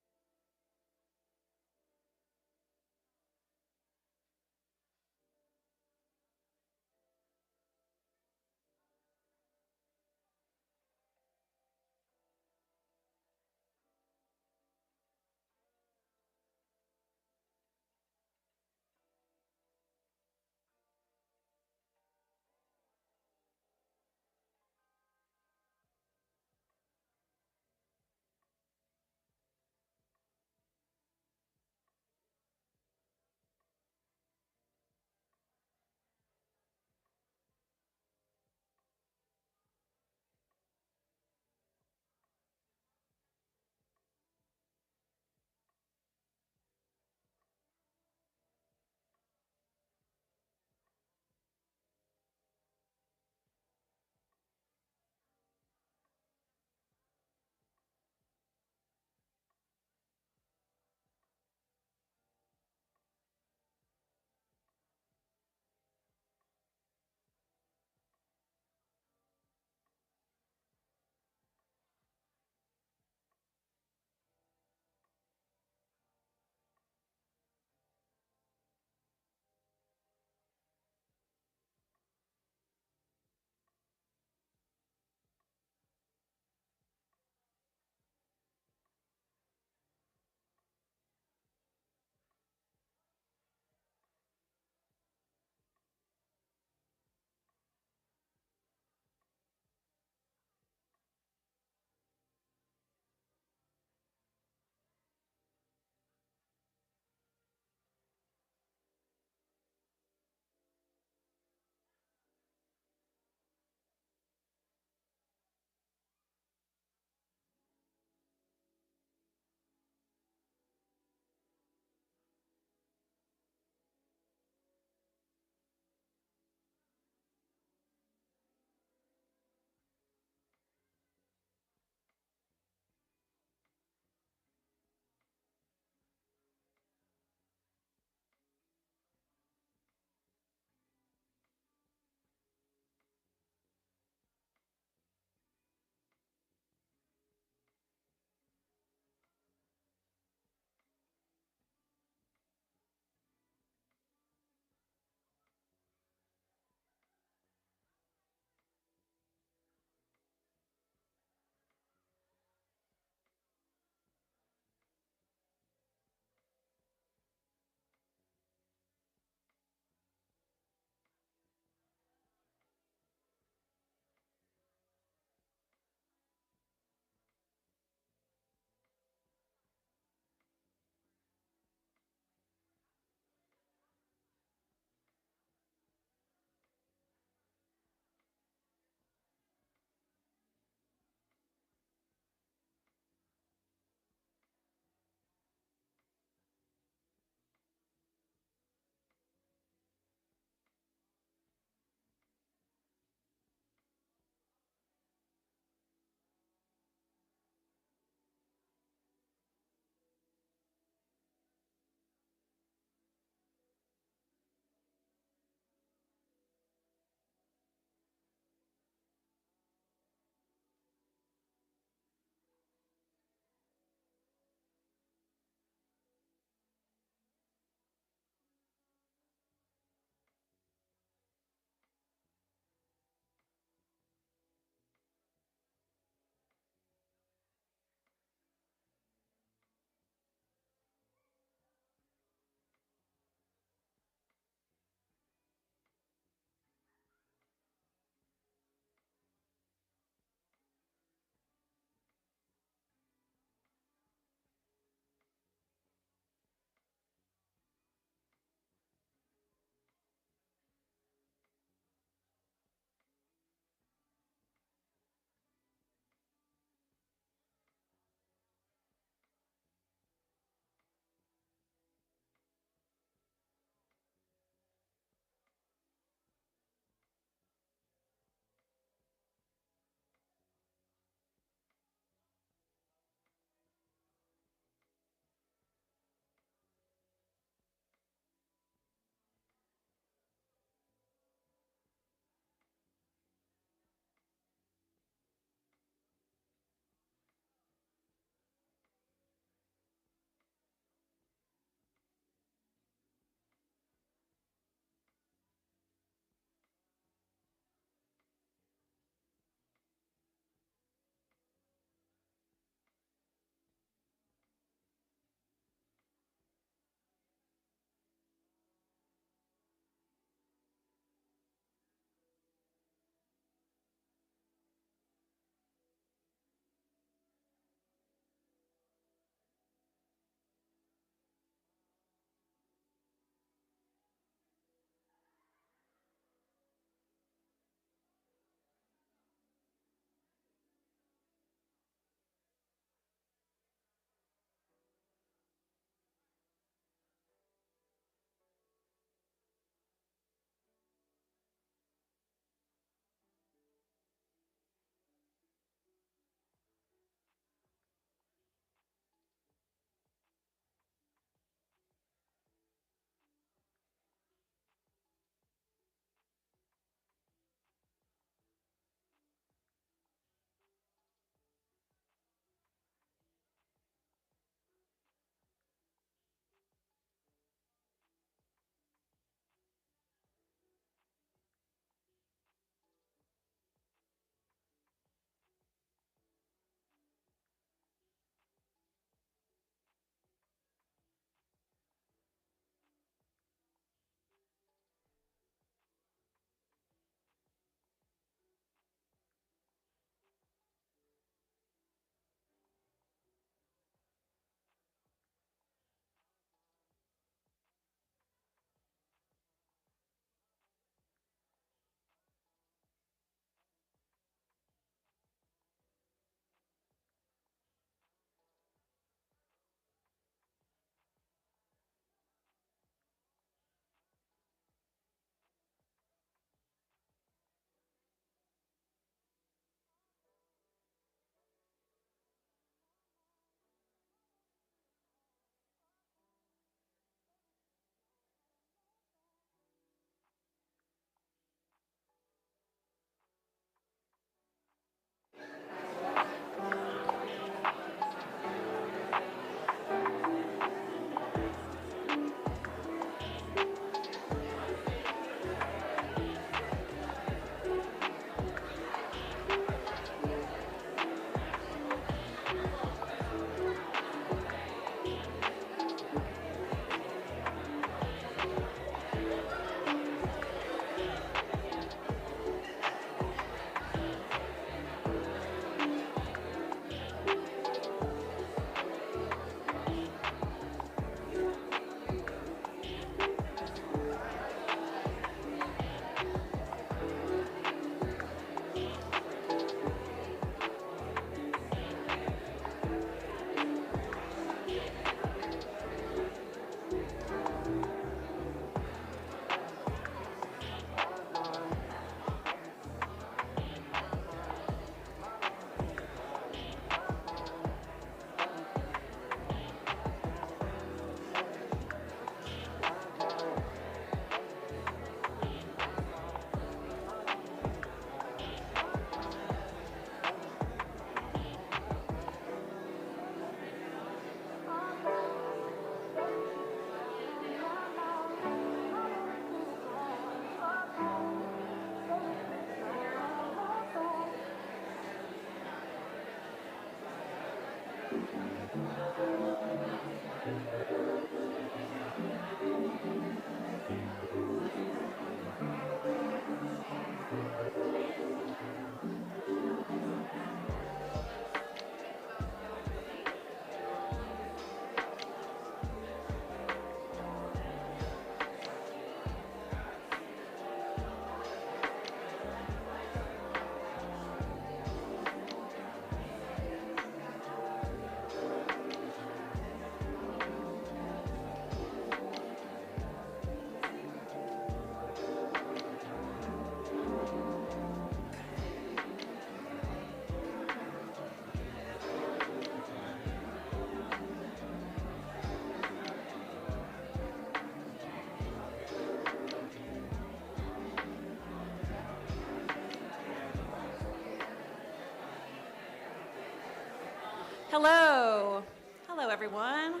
Hello. Hello, everyone.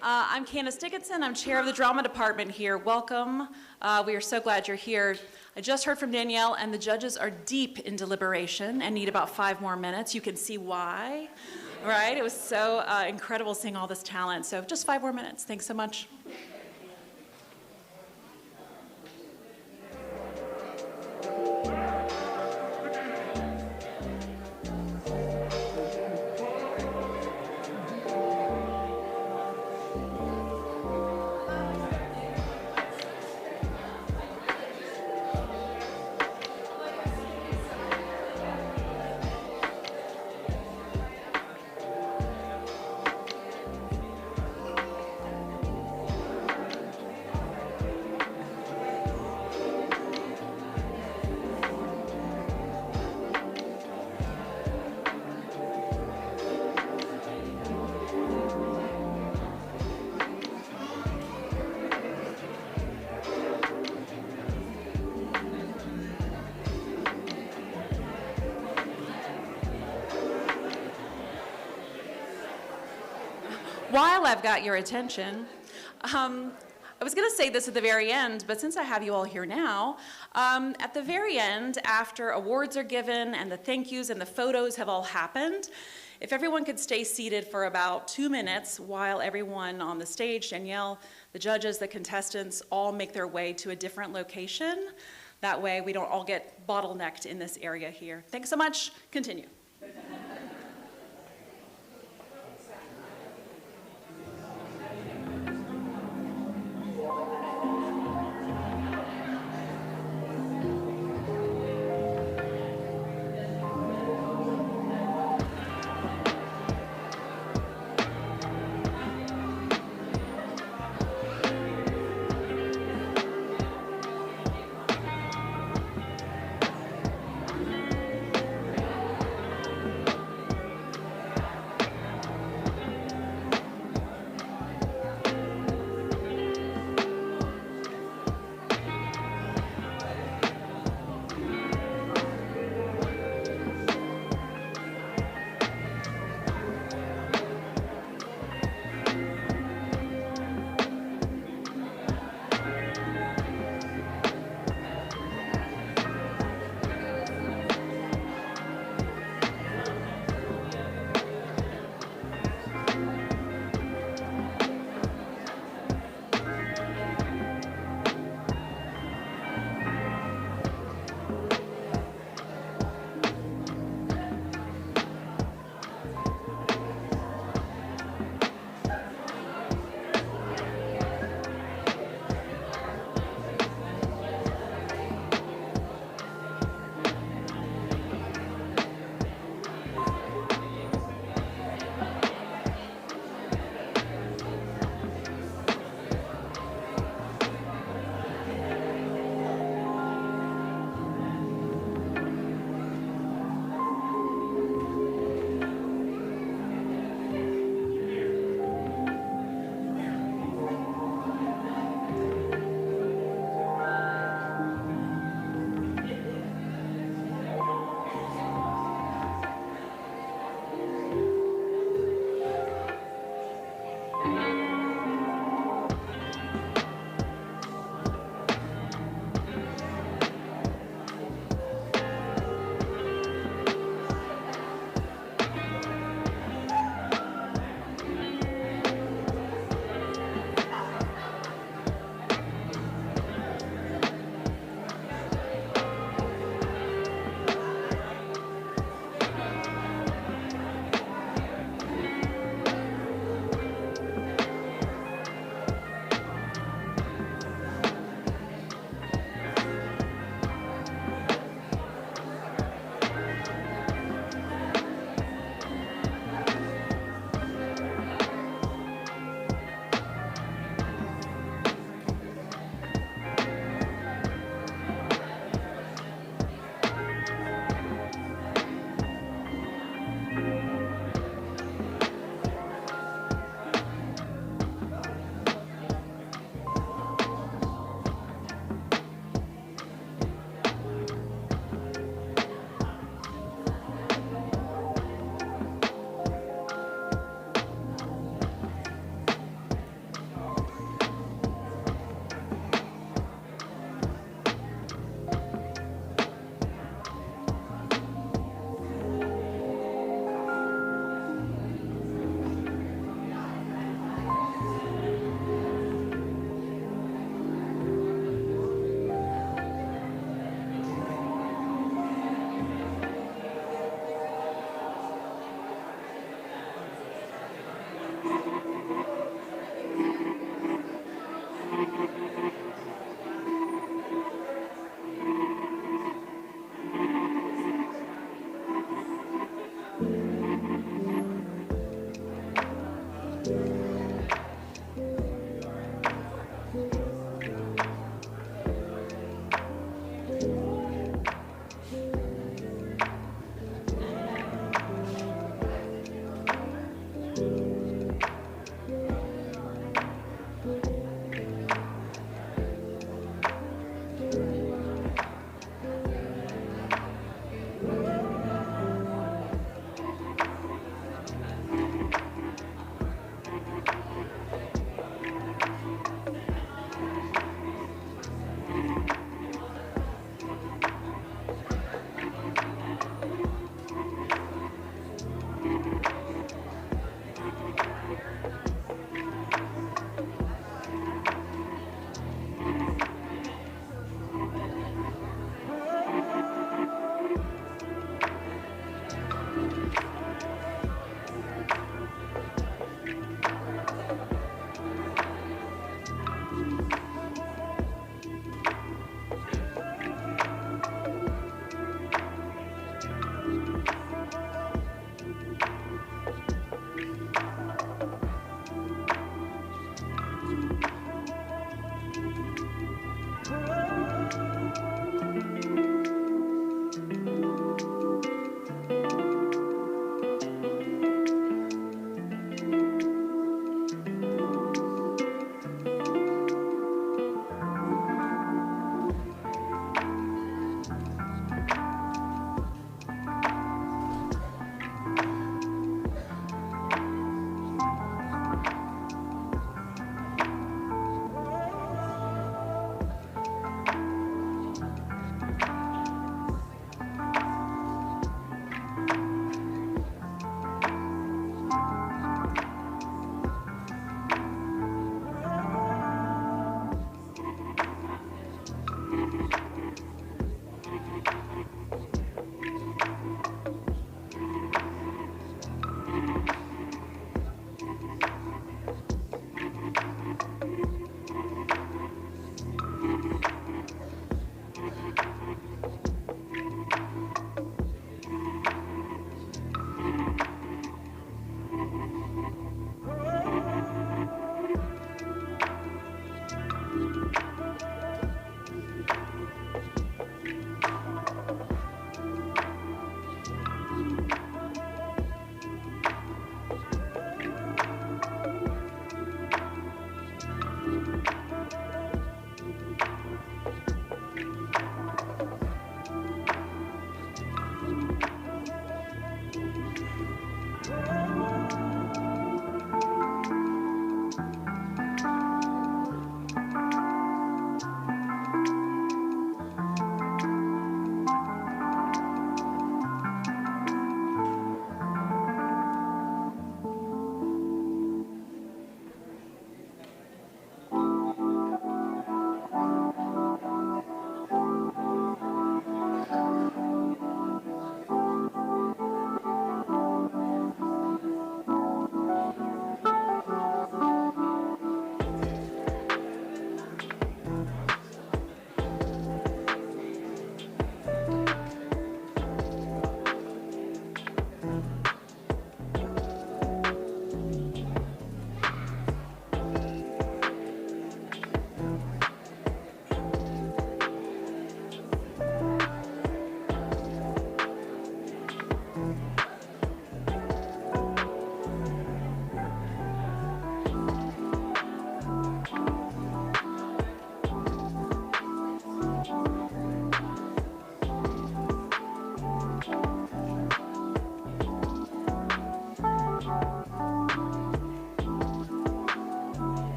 I'm Candace Dickinson. I'm chair of the drama department here. Welcome. We are so glad you're here. I just heard from Danielle, and the judges are deep in deliberation and need about 5 more minutes. You can see why, right? It was so incredible seeing all this talent. So just 5 more minutes. Thanks so much. While I've got your attention, I was going to say this at the very end, but since I have you all here now, at the very end, after awards are given and the thank yous and the photos have all happened, if everyone could stay seated for about 2 minutes while everyone on the stage, Danielle, the judges, the contestants, all make their way to a different location. That way we don't all get bottlenecked in this area here. Thanks so much. Continue.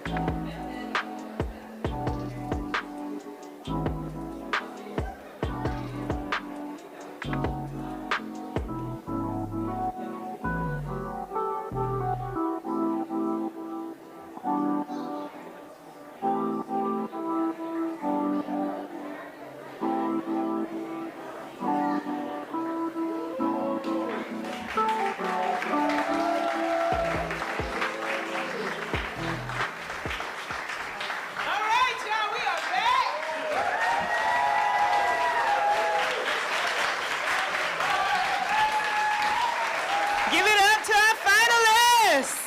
All right, y'all, we are back. Give it up to our finalists.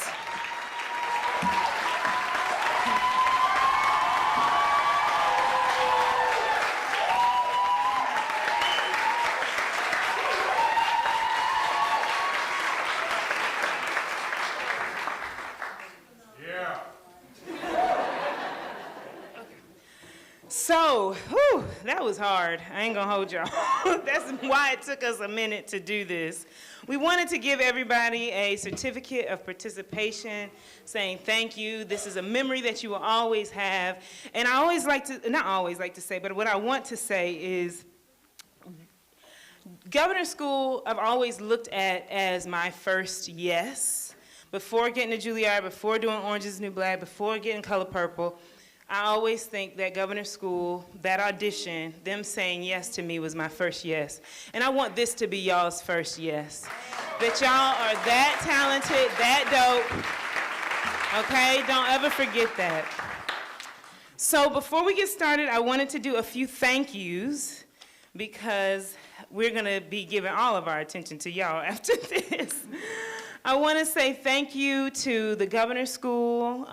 So, whew, that was hard. I ain't gonna hold y'all. That's why it took us a minute to do this. We wanted to give everybody a certificate of participation saying thank you. This is a memory that you will always have. And I always like to, not always like to say, but what I want to say is Governor School I've always looked at as my first yes. Before getting to Juilliard, before doing Orange is the New Black, before getting Color Purple, I always think that Governor School, that audition, them saying yes to me was my first yes. And I want this to be y'all's first yes. That y'all are that talented, that dope. Okay? Don't ever forget that. So before we get started, I wanted to do a few thank yous because we're gonna be giving all of our attention to y'all after this. I want to say thank you to the Governor School,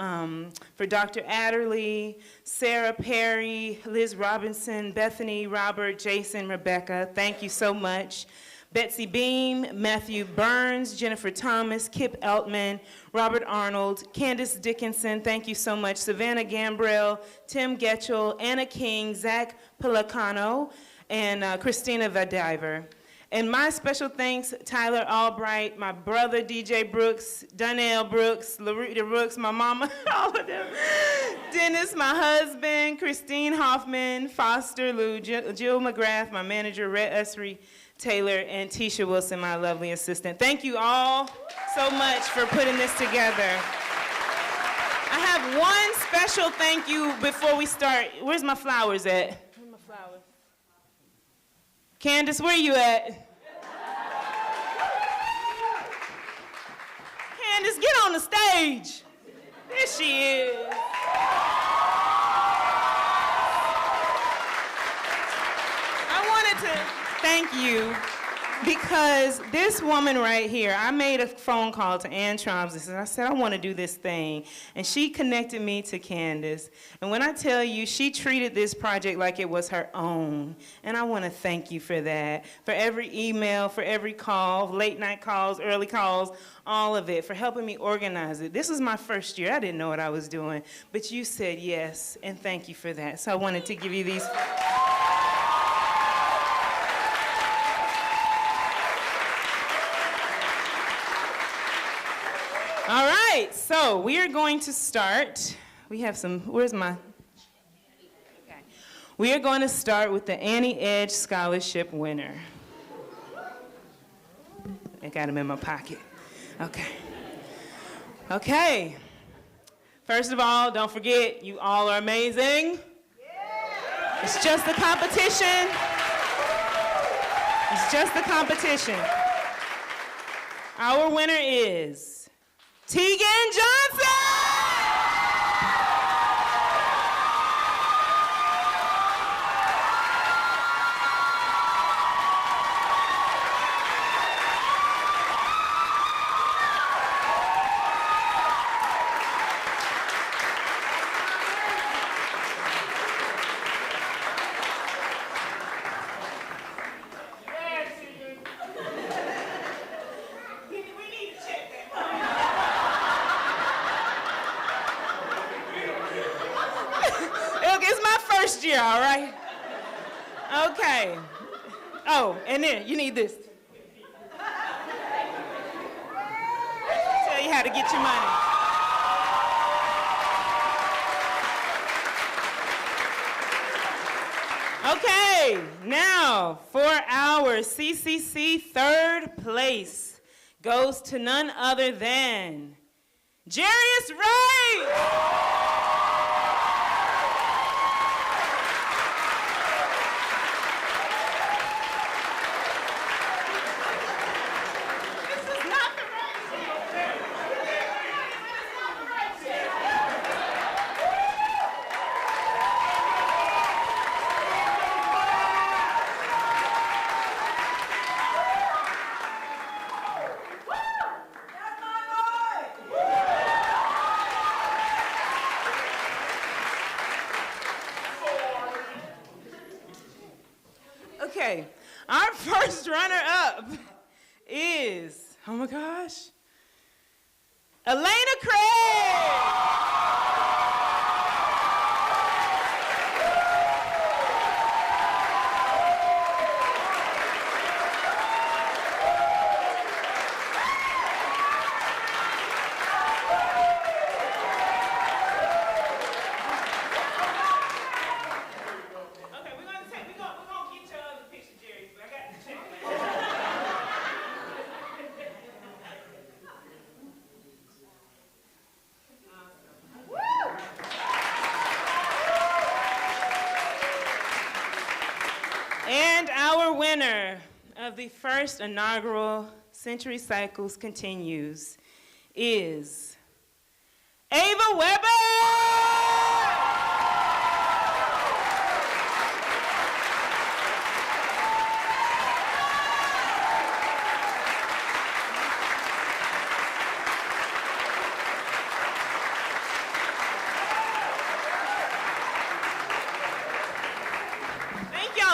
for Dr. Adderley, Sarah Perry, Liz Robinson, Bethany, Robert, Jason, Rebecca. Thank you so much. Betsy Beam, Matthew Burns, Jennifer Thomas, Kip Eltman, Robert Arnold, Candace Dickinson, thank you so much. Savannah Gambrell, Tim Getchell, Anna King, Zach Pelicano, and Christina Vadiver. And my special thanks, Tyler Albright, my brother DJ Brooks, Donnell Brooks, Larita Brooks, my mama, all of them. Dennis, my husband, Christine Hoffman, Foster Lou, Jill McGrath, my manager, Rhett Usry Taylor, and Tisha Wilson, my lovely assistant. Thank you all so much for putting this together. I have one special thank you before we start. Where's my flowers at? Where's my flowers? Candace, where you at? Candace, get on the stage. There she is. I wanted to thank you because this woman right here, I made a phone call to Ann Tromsey and I said, I want to do this thing. And she connected me to Candace. And when I tell you, she treated this project like it was her own. And I want to thank you for that. For every email, for every call, late night calls, early calls, all of it, for helping me organize it. This was my first year. I didn't know what I was doing. But you said yes, and thank you for that. So I wanted to give you these. All right, so we are going to start. We have some, where's my? Okay. We are going to start with the Annie Edge Scholarship winner. I got him in my pocket. Okay. Okay. First of all, don't forget, you all are amazing. It's just a competition. It's just a competition. Our winner is Tegan Johnson! Year, all right? Okay. Oh, and then you need this. Tell you how to get your money. Okay, now for our CCC third place goes to none other than Jarius Wright. Okay, our first runner-up is, oh my gosh, Elena Craig. And our winner of the first inaugural Century Cycles Continues is Ava Weber!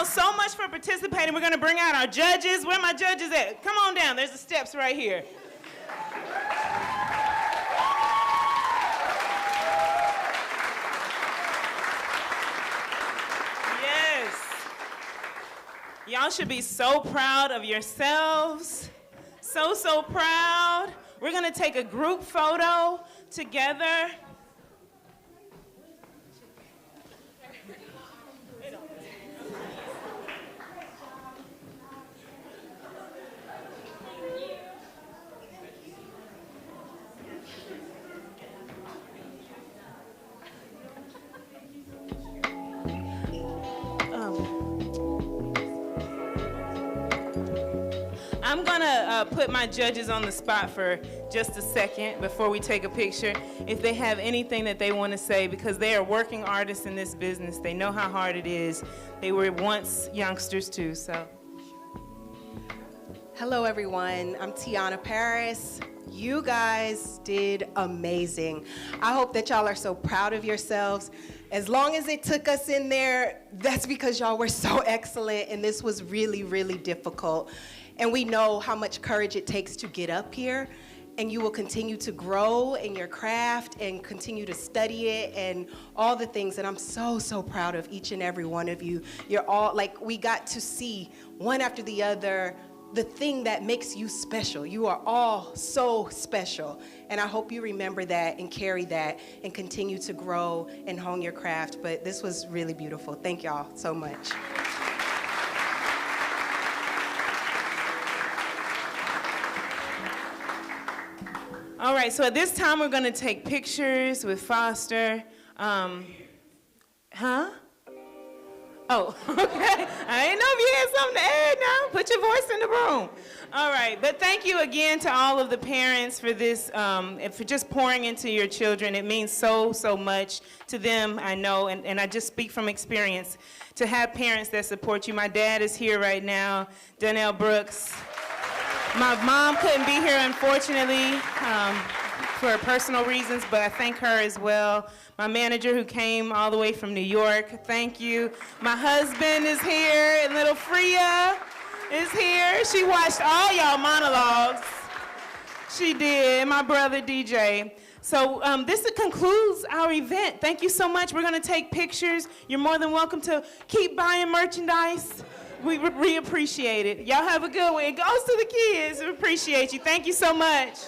So much for participating. We're going to bring out our judges. Where are my judges at? Come on down. There's the steps right here. Yes. Y'all should be so proud of yourselves. So, so proud. We're going to take a group photo together. I'm gonna put my judges on the spot for just a second before we take a picture. If they have anything that they want to say, because they are working artists in this business, they know how hard it is. They were once youngsters too, so. Hello everyone, I'm Tiana Paris. You guys did amazing. I hope that y'all are so proud of yourselves. As long as it took us in there, that's because y'all were so excellent, and this was really, really difficult. And we know how much courage it takes to get up here, and you will continue to grow in your craft and continue to study it and all the things. And I'm so, so proud of each and every one of you. You're all, like, we got to see one after the other the thing that makes you special. You are all so special. And I hope you remember that and carry that and continue to grow and hone your craft. But this was really beautiful. Thank y'all so much. All right, so at this time we're gonna take pictures with Foster. Oh, okay. I didn't know if you had something to add now. Put your voice in the room. All right, but thank you again to all of the parents for this, and for just pouring into your children. It means so, so much to them, I know, and I just speak from experience, to have parents that support you. My dad is here right now, Donnell Brooks. My mom couldn't be here, unfortunately, for personal reasons, but I thank her as well. My manager who came all the way from New York, thank you. My husband is here, and little Freya is here. She watched all y'all monologues. She did, my brother DJ. So this concludes our event. Thank you so much. We're gonna take pictures. You're more than welcome to keep buying merchandise. We appreciate it. Y'all have a good one. It goes to the kids. We appreciate you. Thank you so much.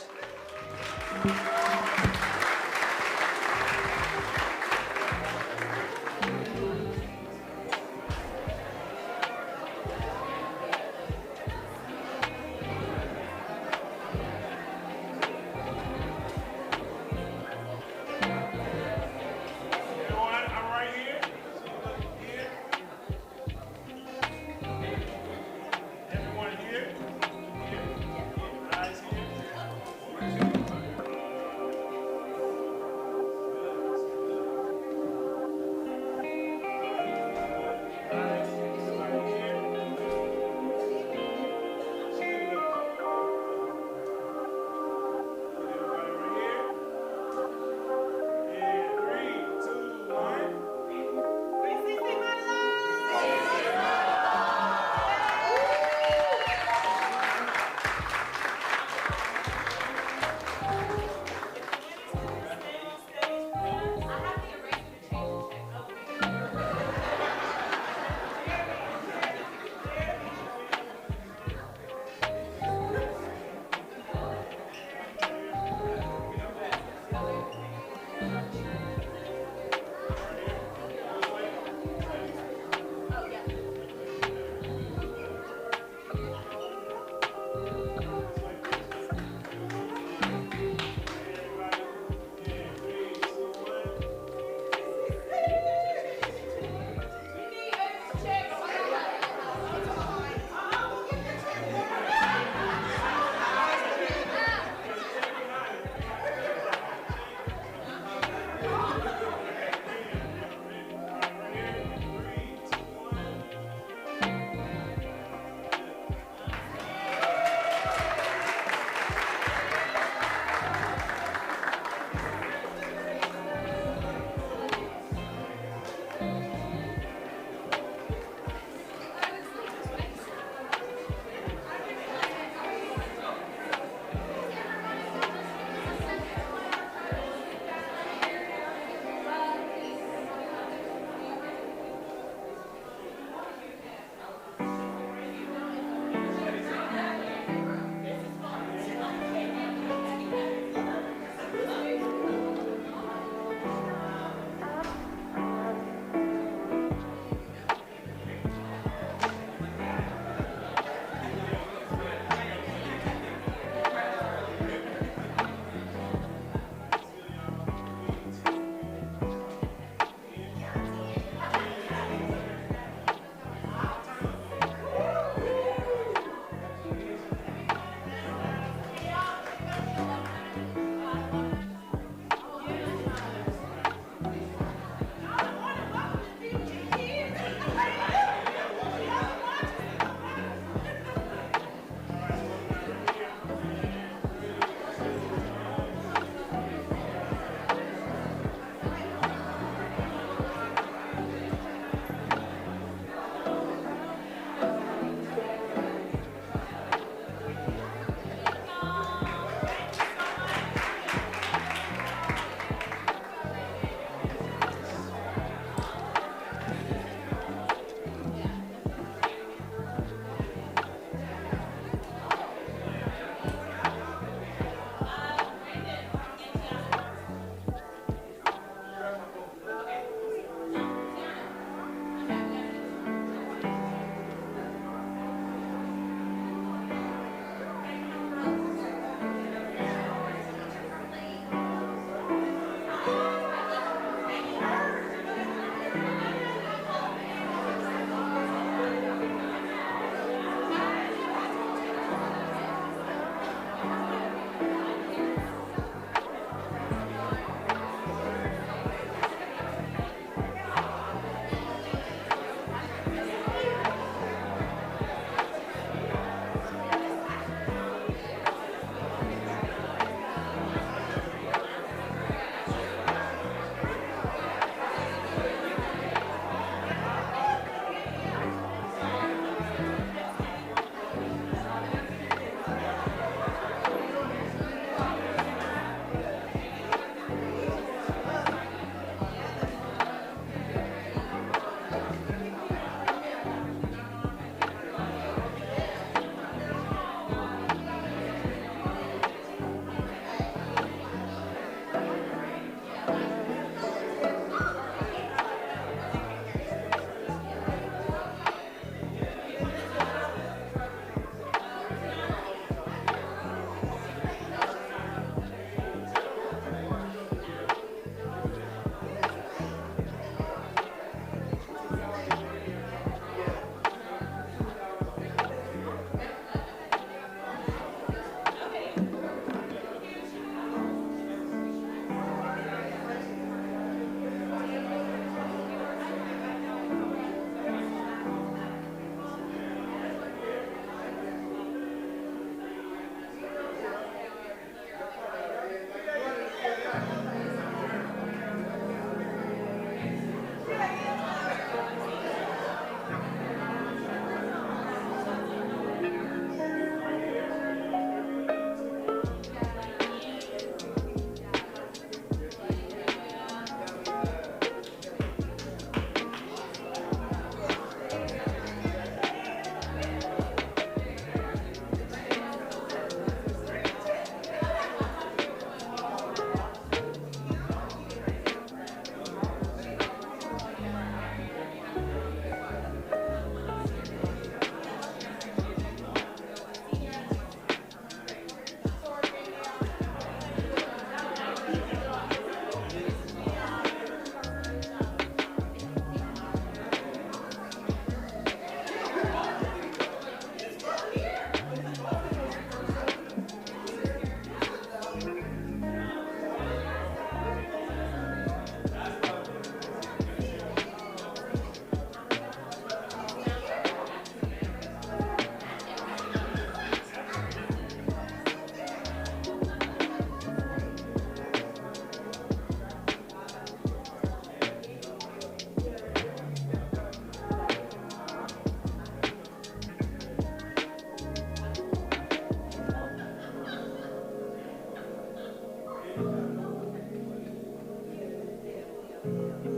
Thank you.